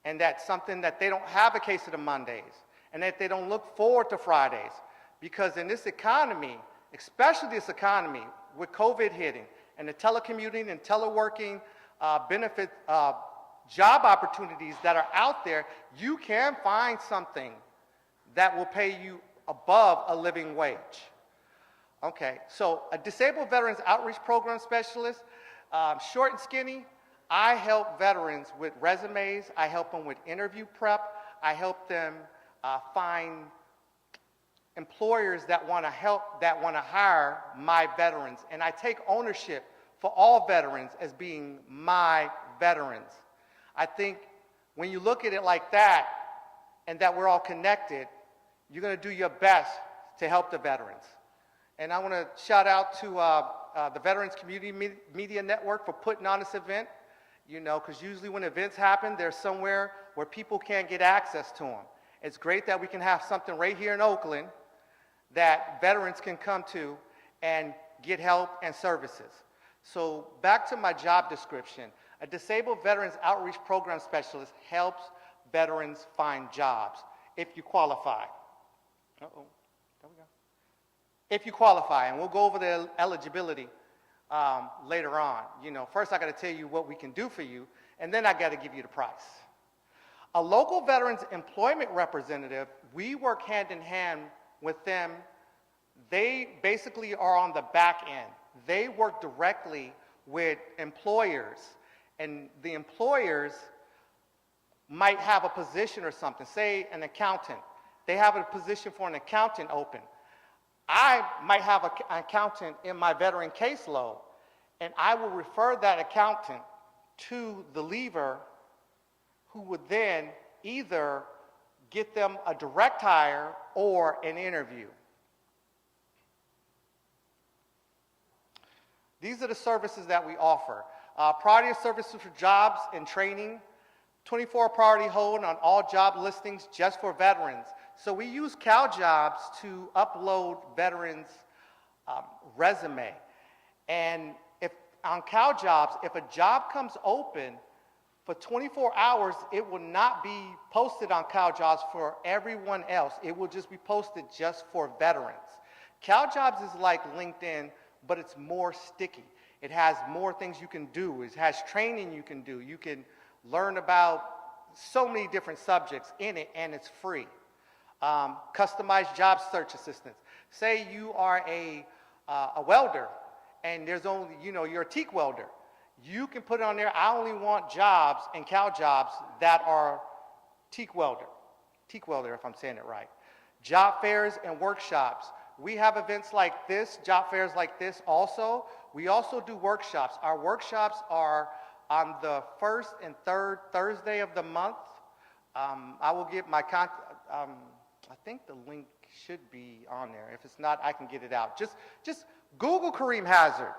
and that's something that they don't have a case of the Mondays, and that they don't look forward to Fridays. Because in this economy, especially this economy, with COVID hitting, and the telecommuting and teleworking benefit job opportunities that are out there, you can find something that will pay you above a living wage. Okay, so a Disabled Veterans Outreach Program Specialist, short and skinny, I help veterans with resumes, I help them with interview prep, I help them find employers that want to help, that want to hire my veterans. And I take ownership for all veterans as being my veterans. I think when you look at it like that, and that we're all connected, you're going to do your best to help the veterans. And I want to shout out to the Veterans Community Media Network for putting on this event, you know, because usually when events happen, there's somewhere where people can't get access to them. It's great that we can have something right here in Oakland that veterans can come to and get help and services. So back to my job description. A Disabled Veterans Outreach Program Specialist helps veterans find jobs if you qualify. There we go. If you qualify, and we'll go over the eligibility later on. You know, first I got to tell you what we can do for you, and then I got to give you the price. A local veterans employment representative, we work hand in hand with them. They basically are on the back end. They work directly with employers, and the employers might have a position or something, say an accountant. They have a position for an accountant open. I might have an accountant in my veteran caseload, and I will refer that accountant to the leaver, who would then either get them a direct hire or an interview. These are the services that we offer. Priority of services for jobs and training, 24 priority hold on all job listings just for veterans. So we use CalJobs to upload veterans' resume. And if on CalJobs, if a job comes open for 24 hours, it will not be posted on CalJobs for everyone else. It will just be posted just for veterans. CalJobs is like LinkedIn, but it's more sticky. It has more things you can do. It has training you can do. You can learn about so many different subjects in it, and it's free. Customized job search assistance. Say you are a welder, and there's only, you're a teak welder. You can put on there, I only want jobs and Cal jobs that are teak welder if I'm saying it right. Job fairs and workshops. We have events like this, job fairs like this also. We also do workshops. Our workshops are on the first and third Thursday of the month. I will get my contact. I think the link should be on there. If it's not, I can get it out. Just Google Kareem Hazard.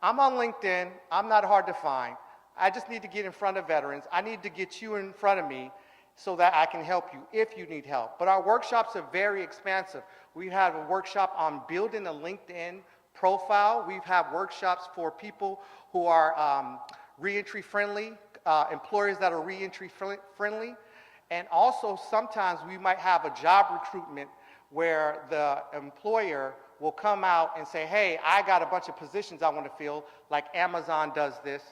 I'm on LinkedIn. I'm not hard to find. I just need to get in front of veterans. I need to get you in front of me so that I can help you if you need help. But our workshops are very expansive. We have a workshop on building a LinkedIn profile. We've had workshops for people who are reentry friendly, employers that are reentry friendly. And also sometimes we might have a job recruitment where the employer will come out and say, hey, I got a bunch of positions I want to fill, like Amazon does this,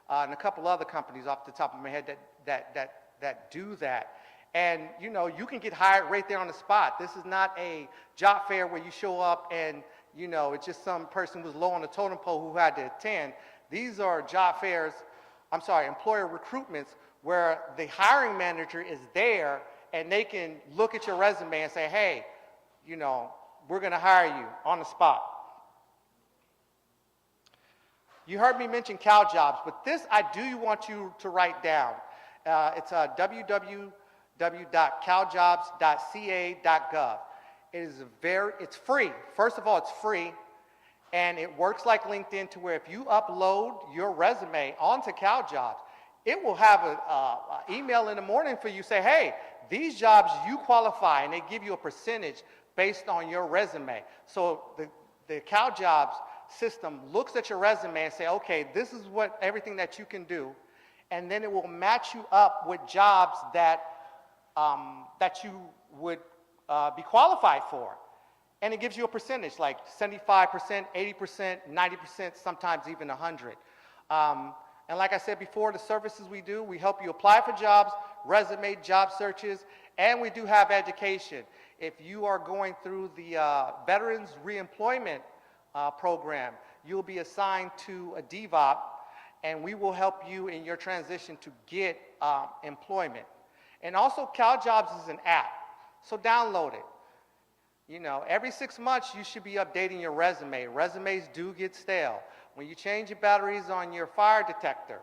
and a couple other companies off the top of my head that do that. And you can get hired right there on the spot. This is not a job fair where you show up and it's just some person who's low on the totem pole who had to attend. These are employer recruitments where the hiring manager is there and they can look at your resume and say, hey, we're going to hire you on the spot. You heard me mention Cal Jobs, but this I do want you to write down. It's www.caljobs.ca.gov. It's free. First of all, it's free, and it works like LinkedIn to where if you upload your resume onto Cal Jobs, it will have an email in the morning for you say, hey, these jobs you qualify, and they give you a percentage based on your resume. So the Cal Jobs system looks at your resume and say, okay, this is everything that you can do, and then it will match you up with jobs that you would be qualified for. And it gives you a percentage, like 75%, 80%, 90%, sometimes even 100. And like I said before, the services we do, we help you apply for jobs, resume, job searches, and we do have education. If you are going through the Veterans Reemployment Program, you'll be assigned to a DVOP, and we will help you in your transition to get employment. And also, Cal Jobs is an app, so download it. Every 6 months, you should be updating your resume. Resumes do get stale. When you change your batteries on your fire detector,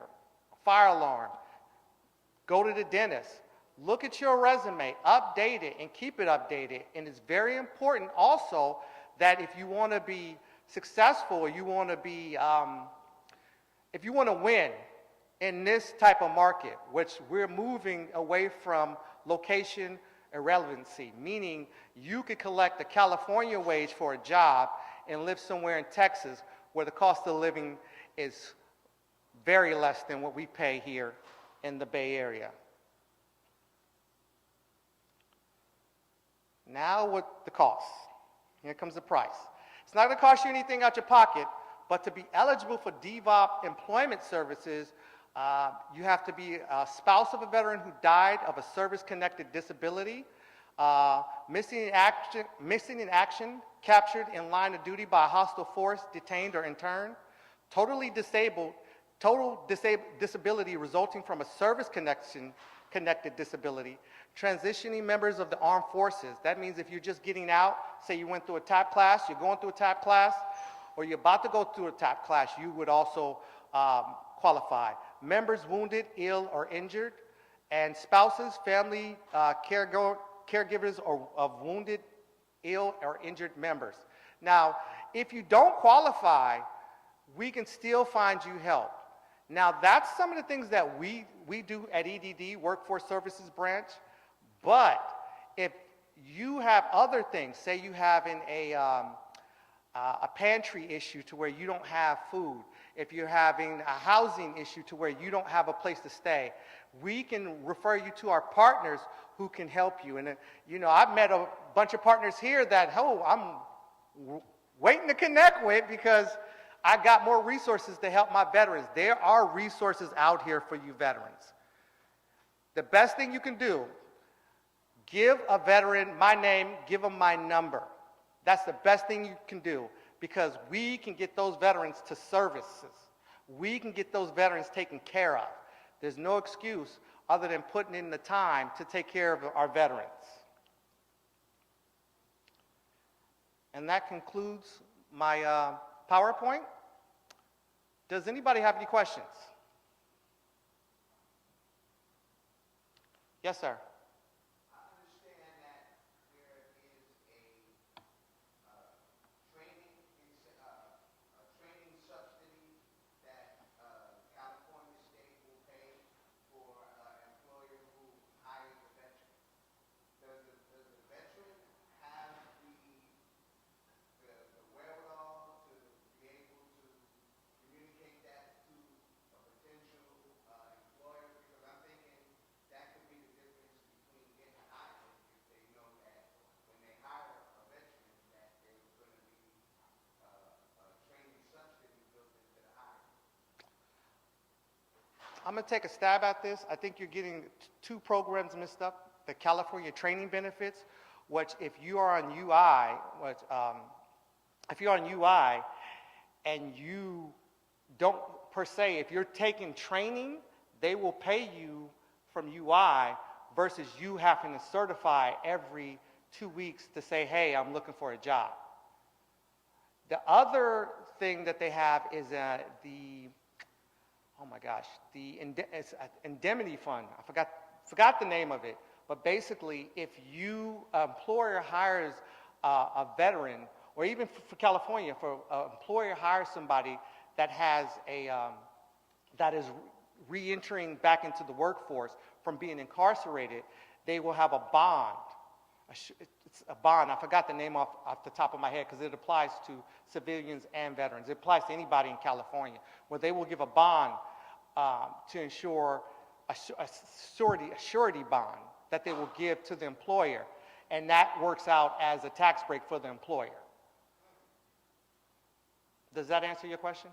fire alarm, go to the dentist, look at your resume, update it, and keep it updated. And it's very important also that if you want to be successful, or you want to be, if you want to win in this type of market, which we're moving away from location irrelevancy, meaning you could collect a California wage for a job and live somewhere in Texas where the cost of living is very less than what we pay here in the Bay Area. Now with the cost. Here comes the price. It's not going to cost you anything out your pocket, but to be eligible for DVOP employment services, you have to be a spouse of a veteran who died of a service-connected disability, missing in action, captured in line of duty by a hostile force, detained or interned, total disability resulting from a service-connected disability, transitioning members of the armed forces. That means if you're just getting out, say you went through a TAP class, you're going through a TAP class, or you're about to go through a TAP class, you would also qualify. Members wounded, ill, or injured, and spouses, family, caregivers of wounded, ill, or injured members. Now, if you don't qualify, we can still find you help. Now, that's some of the things that we do at EDD, Workforce Services Branch, but if you have other things, say you have a pantry issue to where you don't have food, if you're having a housing issue to where you don't have a place to stay, we can refer you to our partners who can help you. And I've met a bunch of partners here that I'm waiting to connect with because I got more resources to help my veterans. There are resources out here for you veterans. The best thing you can do, give a veteran my name, give them my number. That's the best thing you can do because we can get those veterans to services. We can get those veterans taken care of. There's no excuse other than putting in the time to take care of our veterans. And that concludes my PowerPoint. Does anybody have any questions? Yes, sir. I'm going to take a stab at this. I think you're getting two programs mixed up. The California training benefits, which if you are on UI, and you don't per se, if you're taking training, they will pay you from UI versus you having to certify every 2 weeks to say, hey, I'm looking for a job. The other thing that they have is the indemnity fund. I forgot the name of it. But basically, if you employer hires a veteran, or even for California, if an employer hires somebody that has that is re-entering back into the workforce from being incarcerated, they will have a bond. It's a bond. I forgot the name off the top of my head because it applies to civilians and veterans. It applies to anybody in California, where they will give a bond to ensure a surety bond that they will give to the employer, and that works out as a tax break for the employer. Does that answer your question?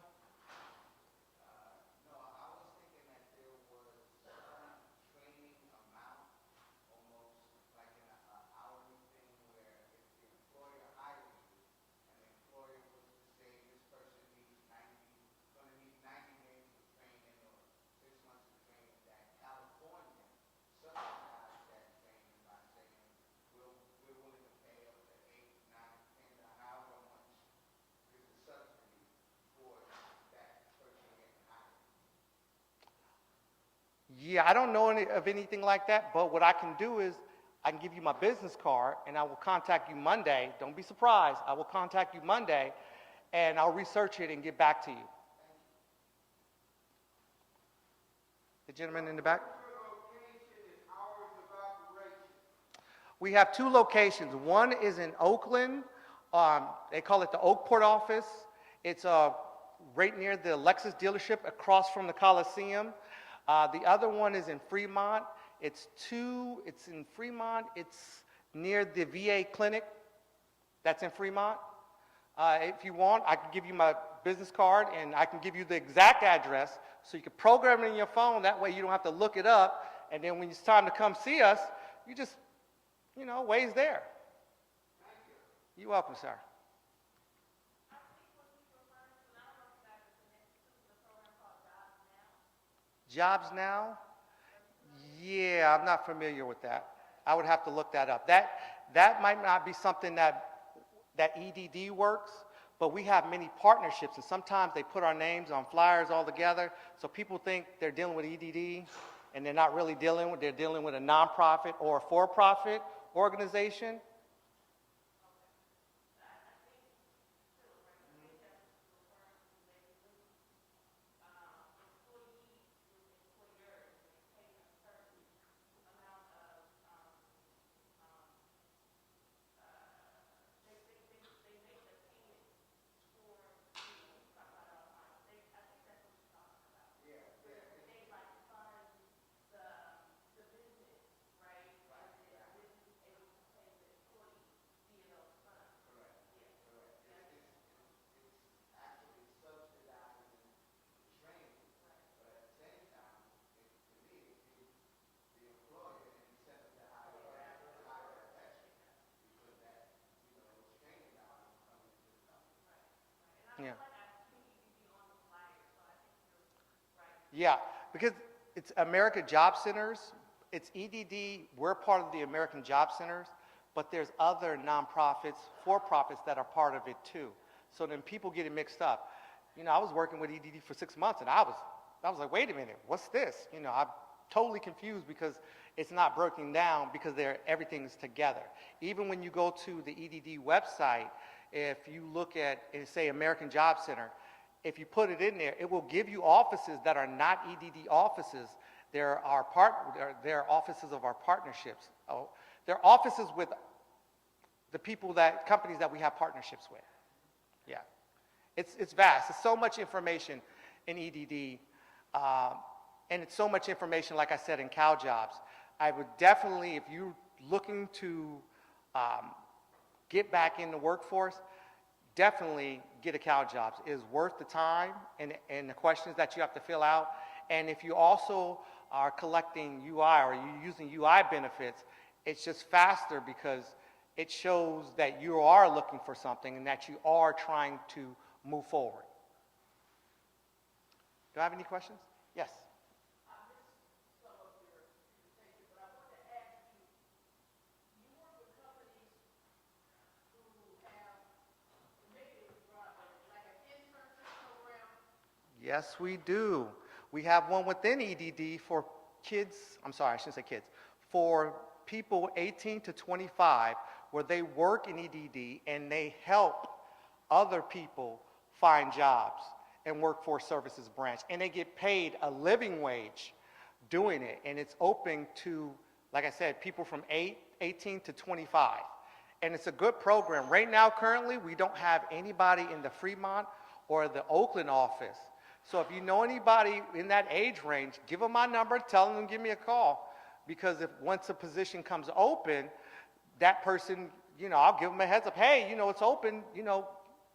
Yeah, I don't know of anything like that, but what I can do is I can give you my business card and I will contact you Monday. Don't be surprised. I will contact you Monday and I'll research it and get back to you. The gentleman in the back? We have two locations. One is in Oakland. They call it the Oakport office. It's right near the Lexus dealership across from the Coliseum. The other one is in Fremont. It's in Fremont. It's near the VA clinic. That's in Fremont. If you want, I can give you my business card and I can give you the exact address so you can program it in your phone. That way you don't have to look it up. And then when it's time to come see us, you just, way's there. Thank you. You're welcome, sir. Jobs Now? Yeah, I'm not familiar with that. I would have to look that up. That might not be something that EDD works, but we have many partnerships, and sometimes they put our names on flyers all together, so people think they're dealing with EDD, and they're not really they're dealing with a nonprofit or a for-profit organization. Yeah, because it's American Job Centers, it's EDD, we're part of the American Job Centers, but there's other nonprofits, for-profits that are part of it too. So then people get it mixed up. You know, I was working with EDD for 6 months and I was like, wait a minute, what's this? You know, I'm totally confused because it's not broken down because everything's together. Even when you go to the EDD website, if you look at, say, American Job Center, if you put it in there, it will give you offices that are not EDD offices. They're offices of our partnerships. Oh, they're offices with the companies that we have partnerships with. Yeah, it's vast. It's so much information in EDD, and it's so much information, like I said, in CalJobs. I would definitely, if you're looking to get back in the workforce, definitely get a CalJobs. It is worth the time and the questions that you have to fill out. And if you also are collecting UI or you're using UI benefits, it's just faster because it shows that you are looking for something and that you are trying to move forward. Do I have any questions? Yes. Yes, we do. We have one within EDD for kids, I'm sorry, I shouldn't say kids, for people 18 to 25 where they work in EDD and they help other people find jobs in workforce services branch. And they get paid a living wage doing it. And it's open to, like I said, people from 18 to 25. And it's a good program. Right now, currently, we don't have anybody in the Fremont or the Oakland office. So if you know anybody in that age range, give them my number, tell them to give me a call. Because if once a position comes open, that person, you know, I'll give them a heads up. Hey, you know, it's open, you know,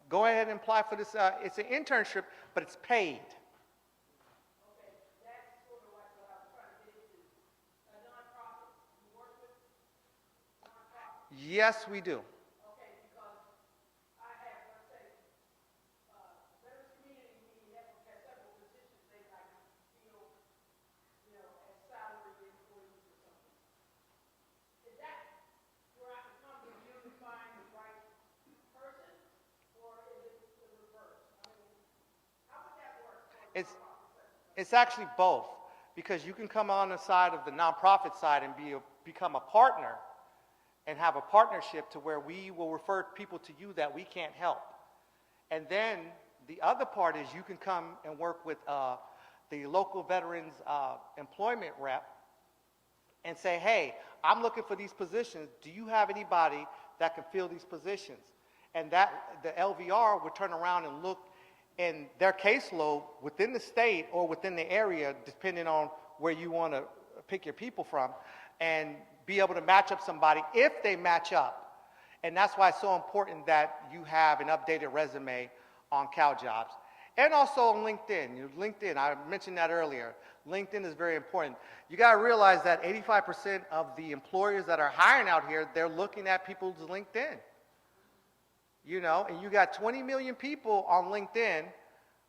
go ahead and apply for this. It's an internship, but it's paid. Yes, we do. It's actually both, because you can come on the side of the nonprofit side and become a partner and have a partnership to where we will refer people to you that we can't help. And then the other part is you can come and work with the local veterans employment rep and say, hey, I'm looking for these positions. Do you have anybody that can fill these positions? And that the LVR would turn around and look in their caseload within the state or within the area, depending on where you want to pick your people from, and be able to match up somebody if they match up. And that's why it's so important that you have an updated resume on CalJobs. And also on LinkedIn. LinkedIn, I mentioned that earlier. LinkedIn is very important. You got to realize that 85% of the employers that are hiring out here, they're looking at people's LinkedIn. You know, and you got 20 million people on LinkedIn.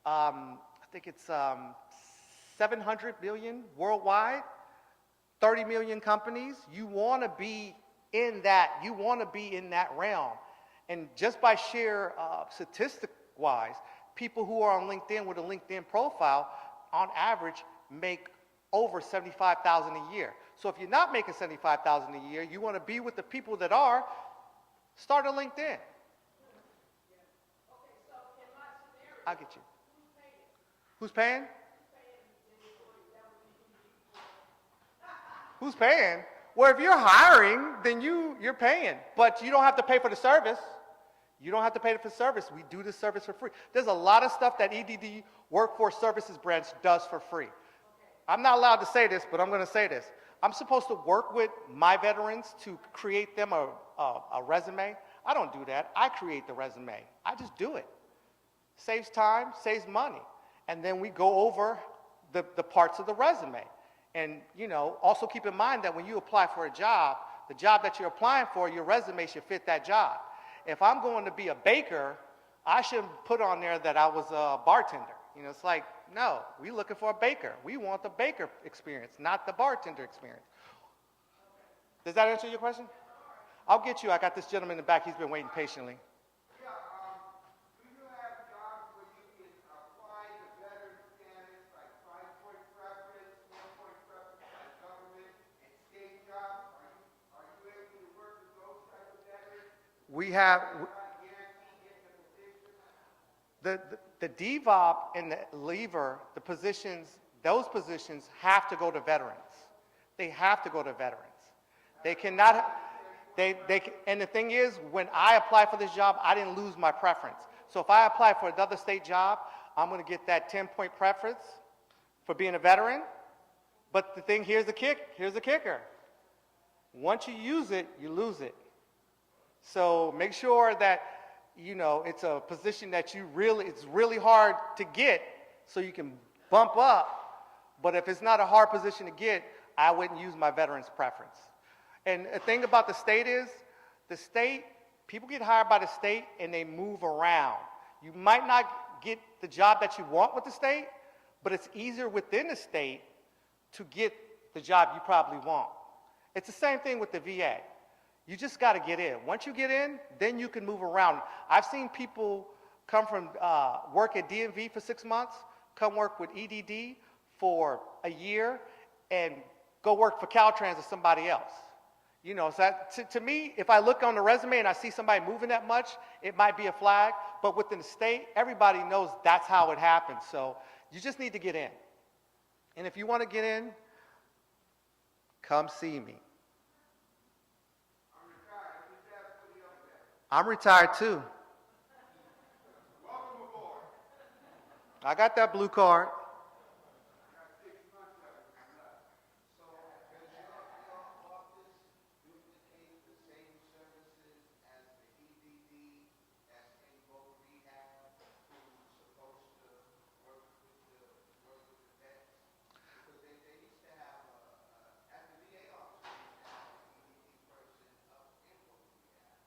I think it's 700 million worldwide, 30 million companies. You want to be in that. You want to be in that realm. And just by sheer statistic-wise, people who are on LinkedIn with a LinkedIn profile, on average, make over $75,000 a year. So if you're not making $75,000 a year, you want to be with the people that are, start a LinkedIn. I'll get you. Who's paying? Who's paying? Well, if you're hiring, then you're paying. But you don't have to pay for the service. You don't have to pay for the service. We do this service for free. There's a lot of stuff that EDD Workforce Services Branch does for free. I'm not allowed to say this, but I'm going to say this. I'm supposed to work with my veterans to create them a resume. I don't do that. I create the resume. I just do it. Saves time, saves money. And then we go over the parts of the resume. And, you know, also keep in mind that when you apply for a job, the job that you're applying for, your resume should fit that job. If I'm going to be a baker, I should put on there that I was a bartender. You know, it's like, no, we looking for a baker. We want the baker experience, not the bartender experience. Does that answer your question? I'll get you. I got this gentleman in the back. He's been waiting patiently. We have the DVOP and the lever, the positions, those positions have to go to veterans. They have to go to veterans. They cannot, and the thing is, when I applied for this job, I didn't lose my preference. So if I apply for another state job, I'm going to get that 10-point preference for being a veteran. But the thing, here's the kicker. Once you use it, you lose it. So make sure that, you know, it's a position that it's really hard to get so you can bump up. But if it's not a hard position to get, I wouldn't use my veteran's preference. And the thing about the state is, the state, people get hired by the state and they move around. You might not get the job that you want with the state, but it's easier within the state to get the job you probably want. It's the same thing with the VA. You just got to get in. Once you get in, then you can move around. I've seen people come from work at DMV for 6 months, come work with EDD for a year, and go work for Caltrans or somebody else. You know, so that, to me, if I look on the resume and I see somebody moving that much, it might be a flag. But within the state, everybody knows that's how it happens. So you just need to get in. And if you want to get in, come see me. I'm retired too. Welcome aboard. I got that blue card.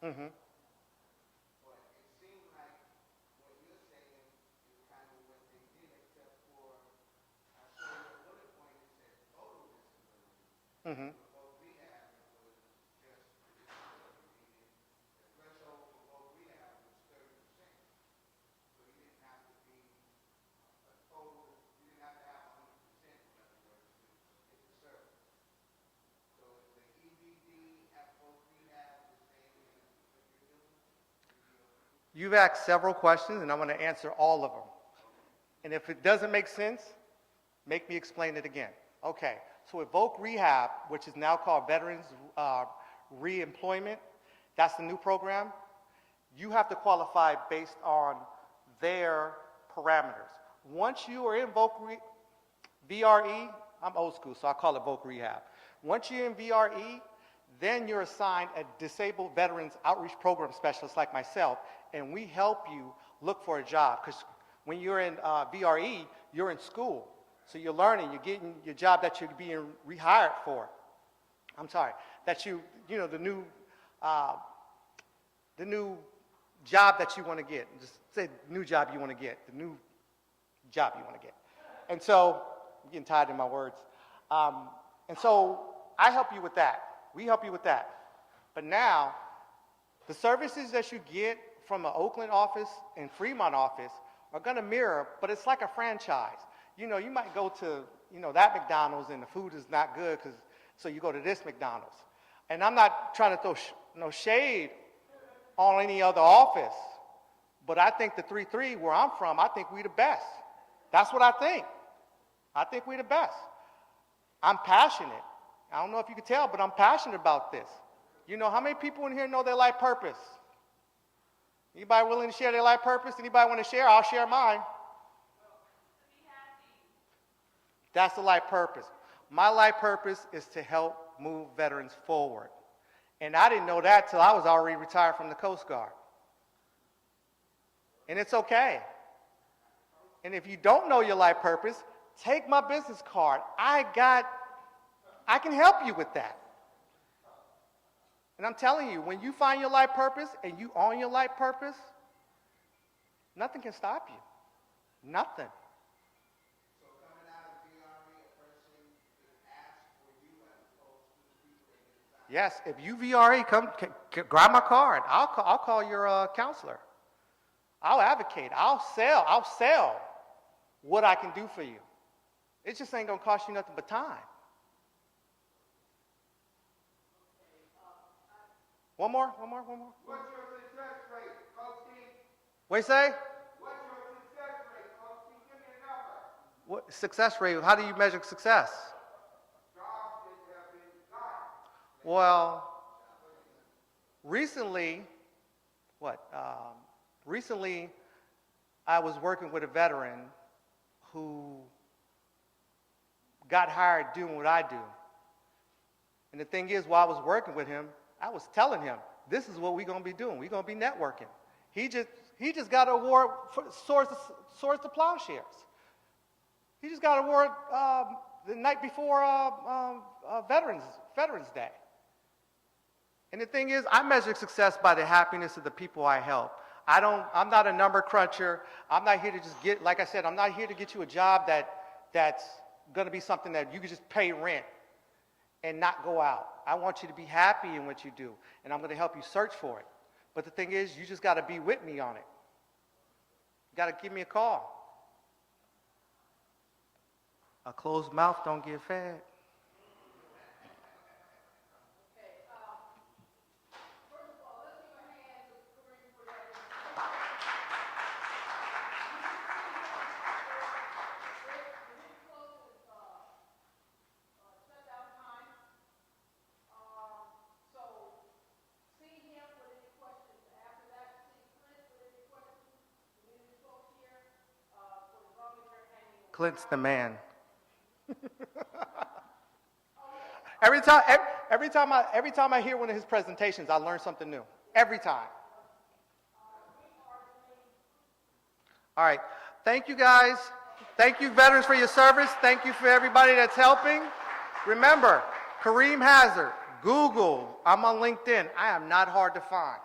Mm-hmm. Mm-hmm. You've asked several questions, and I'm going to answer all of them. And if it doesn't make sense, make me explain it again. Okay, so with Voc Rehab, which is now called Veterans Reemployment, that's the new program. You have to qualify based on their parameters. Once you are in VRE, I'm old school, so I call it Voc Rehab. Once you're in VRE, then you're assigned a disabled veterans outreach program specialist like myself, and we help you look for a job. Because when you're in VRE, you're in school. So you're learning, you're getting your job that you're being rehired for. I'm sorry, that you know, the new job that you want to get. Just say new job you want to get, the new job you want to get. And so, I'm getting tired in my words. And so I help you with that. We help you with that. But now, the services that you get from an Oakland office and Fremont office are going to mirror, but it's like a franchise. You know, you might go to, you know, that McDonald's and the food is not good, so you go to this McDonald's. And I'm not trying to throw no shade on any other office, but I think the 3-3 where I'm from, I think we the best. That's what I think. I think we the best. I'm passionate. I don't know if you can tell, but I'm passionate about this. You know, how many people in here know their life purpose? Anybody willing to share their life purpose? Anybody want to share? I'll share mine. That's the life purpose. My life purpose is to help move veterans forward. And I didn't know that till I was already retired from the Coast Guard. And it's okay. And if you don't know your life purpose, take my business card. I can help you with that. And I'm telling you, when you find your life purpose and you own your life purpose, nothing can stop you. Nothing. Yes, if you VRA, come grab my card. I'll call your counselor. I'll advocate. I'll sell what I can do for you. It just ain't gonna cost you nothing but time. One more. What's your success rate, Coach King? What you say? What's your success rate, Coach King? Give me a number. What success rate? How do you measure success? Jobs that have been got. Well, recently I was working with a veteran who got hired doing what I do. And the thing is, while I was working with him, I was telling him, this is what we're going to be doing. We're going to be networking. He just got an award for Soars to Plowshares. He just got an award the night before Veterans Day. And the thing is, I measure success by the happiness of the people I help. I'm not a number cruncher. I'm not here to just get, like I said, I'm not here to get you a job that's going to be something that you can just pay rent and not go out. I want you to be happy in what you do, and I'm going to help you search for it. But the thing is, you just got to be with me on it. You got to give me a call. A closed mouth don't get fed. Clint's the man. Every time I hear one of his presentations, I learn something new. Every time. All right. Thank you, guys. Thank you, veterans, for your service. Thank you for everybody that's helping. Remember, Kareem Hazard, Google. I'm on LinkedIn. I am not hard to find.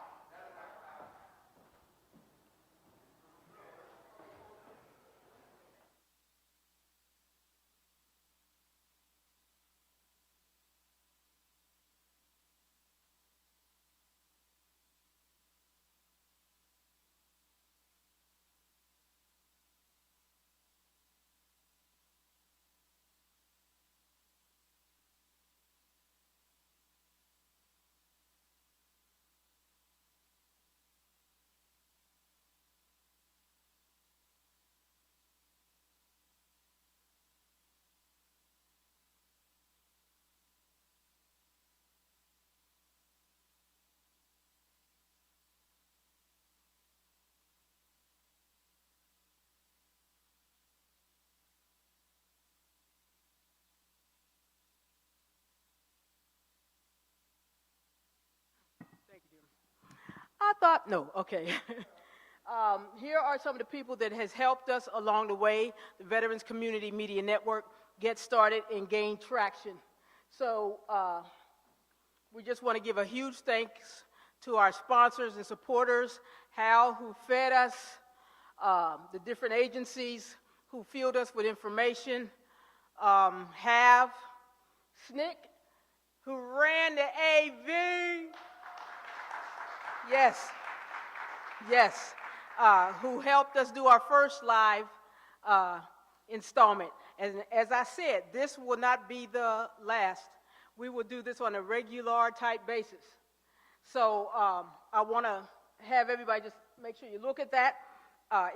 I thought, no, okay. Here are some of the people that has helped us along the way, the Veterans Community Media Network, get started and gain traction. So we just want to give a huge thanks to our sponsors and supporters, Hal, who fed us, the different agencies who filled us with information, Have, Snick, who ran the AV, yes, who helped us do our first live installment. And as I said, this will not be the last. We will do this on a regular type basis. So I want to have everybody just make sure you look at that.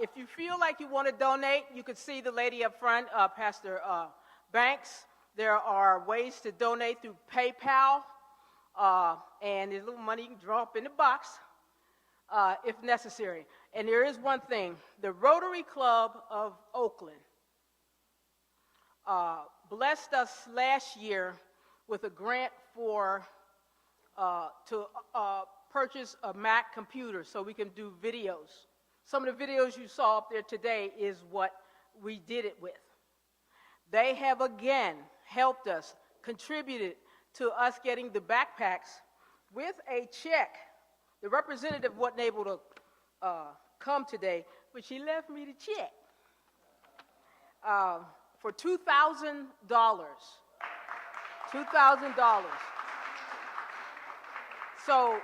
If you feel like you want to donate, you could see the lady up front, Pastor Banks. There are ways to donate through PayPal, and there's a little money you can drop in the box if necessary. And there is one thing. The Rotary Club of Oakland blessed us last year with a grant to purchase a Mac computer so we can do videos. Some of the videos you saw up there today is what we did it with. They have again helped us, contributed to us getting the backpacks with a check. The representative wasn't able to come today, but she left me the check for $2,000. $2,000. So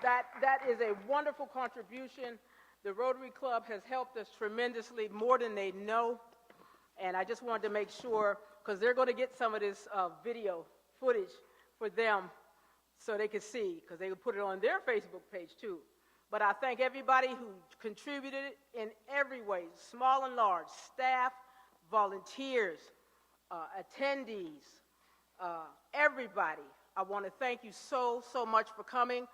that is a wonderful contribution. The Rotary Club has helped us tremendously, more than they know. And I just wanted to make sure, because they're going to get some of this video footage for them so they can see, because they will put it on their Facebook page too. But I thank everybody who contributed in every way, small and large, staff, volunteers, attendees, everybody. I want to thank you so much for coming.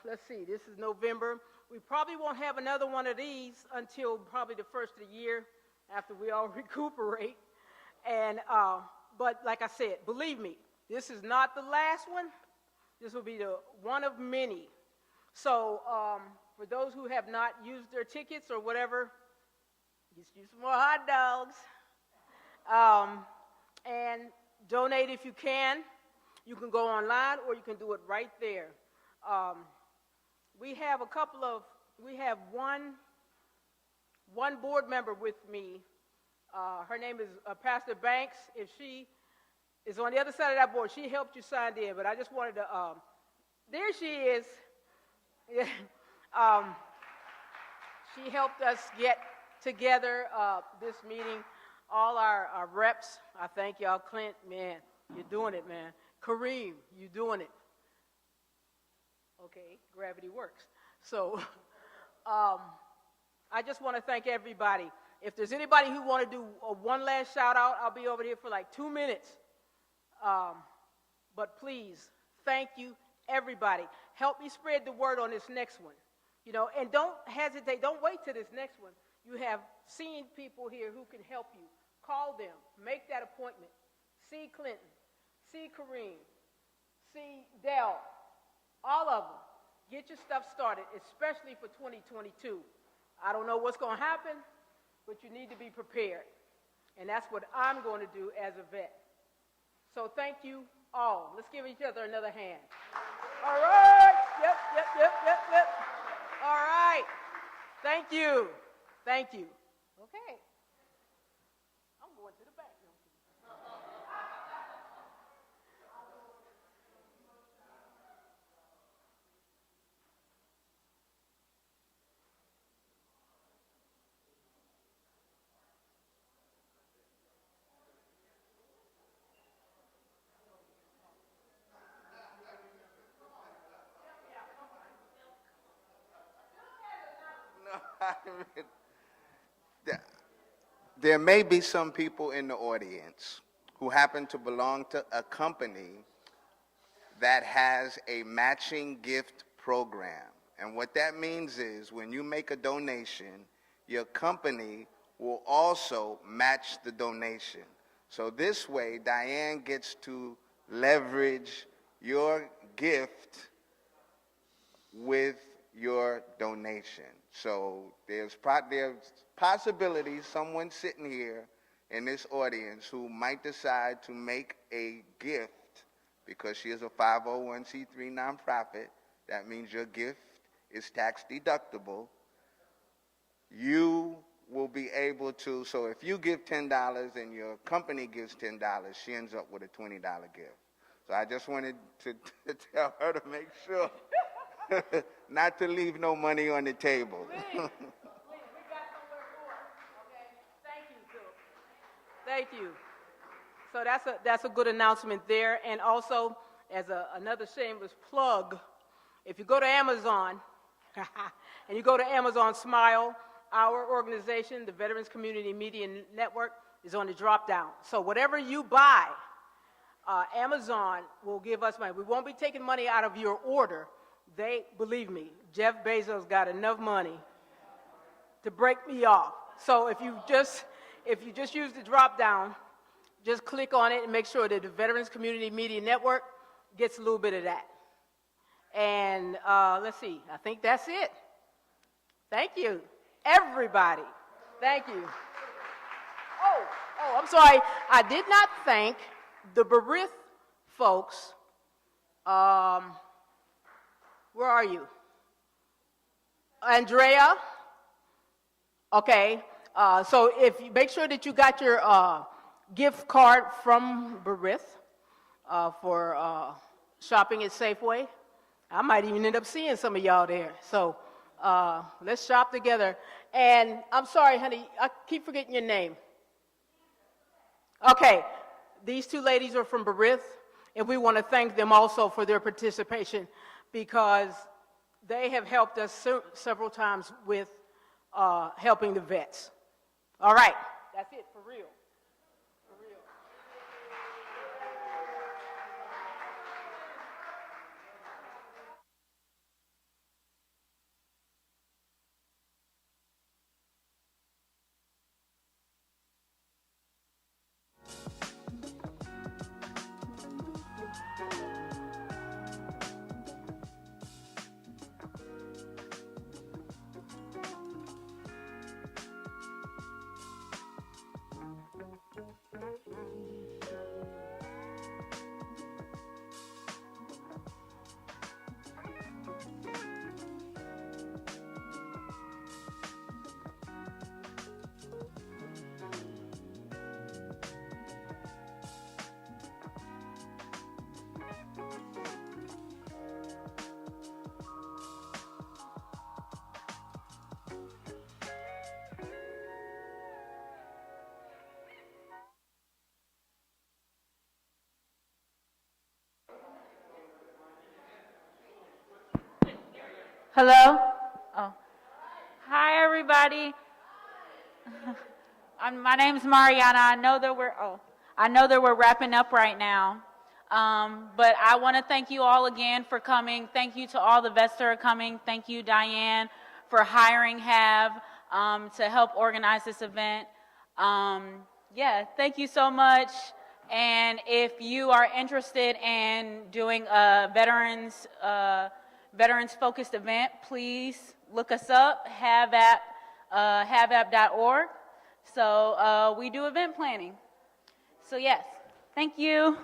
Let's see, this is November. We probably won't have another one of these until probably the first of the year, after we all recuperate. And, but like I said, believe me, this is not the last one. This will be the one of many. So for those who have not used their tickets or whatever, get you some more hot dogs. And donate if you can. You can go online or you can do it right there. We have one board member with me. Her name is Pastor Banks. If she is on the other side of that board, she helped you sign in, but I just wanted to, there she is. Yeah. She helped us get together this meeting. All our reps, I thank y'all. Clint, man, you're doing it, man. Kareem, you're doing it. Okay, gravity works. So I just want to thank everybody. If there's anybody who want to do one last shout out, I'll be over here for like 2 minutes. But please, thank you, everybody. Help me spread the word on this next one. You know, and don't hesitate. Don't wait till this next one. You have seen people here who can help you. Call them. Make that appointment. See Clinton. See Kareem. See Dell. All of them. Get your stuff started, especially for 2022. I don't know what's going to happen, but you need to be prepared. And that's what I'm going to do as a vet. So thank you all. Let's give each other another hand. All right. Yep. All right. Thank you. Thank you. Okay. I'm going to the back. There may be some people in the audience who happen to belong to a company that has a matching gift program. And what that means is when you make a donation, your company will also match the donation. So this way, Diane gets to leverage your gift with your donation. So there's possibilities, someone sitting here in this audience who might decide to make a gift because she is a 501c3 nonprofit. That means your gift is tax deductible. You will be able to, so if you give $10 and your company gives $10, she ends up with a $20 gift. So I just wanted to tell her to make sure not to leave no money on the table. Please, we got somewhere for it. Okay, thank you, Phil. Thank you. So that's a good announcement there. And also, as another shameless plug, if you go to Amazon, and you go to Amazon Smile, our organization, the Veterans Community Media Network, is on the drop down. So whatever you buy, Amazon will give us money. We won't be taking money out of your order. Believe me, Jeff Bezos got enough money to break me off. So if you just use the drop down, just click on it and make sure that the Veterans Community Media Network gets a little bit of that. And let's see, I think that's it. Thank you, everybody. Thank you. Oh, I'm sorry. I did not thank the Berith folks. Where are you? Andrea? Okay. So if you make sure that you got your gift card from Berith for shopping at Safeway. I might even end up seeing some of y'all there. So let's shop together. And I'm sorry, honey, I keep forgetting your name. Okay, these two ladies are from Berith, and we want to thank them also for their participation because they have helped us several times with helping the vets. All right, that's it, for real. For real. Hello? Oh. Hi, everybody. My name's Mariana. I know that we're wrapping up right now. But I want to thank you all again for coming. Thank you to all the vets that are coming. Thank you, Diane, for hiring Have to help organize this event. Yeah, thank you so much. And if you are interested in doing a veterans-focused event, please look us up, haveapp.org. So we do event planning. So yes, thank you.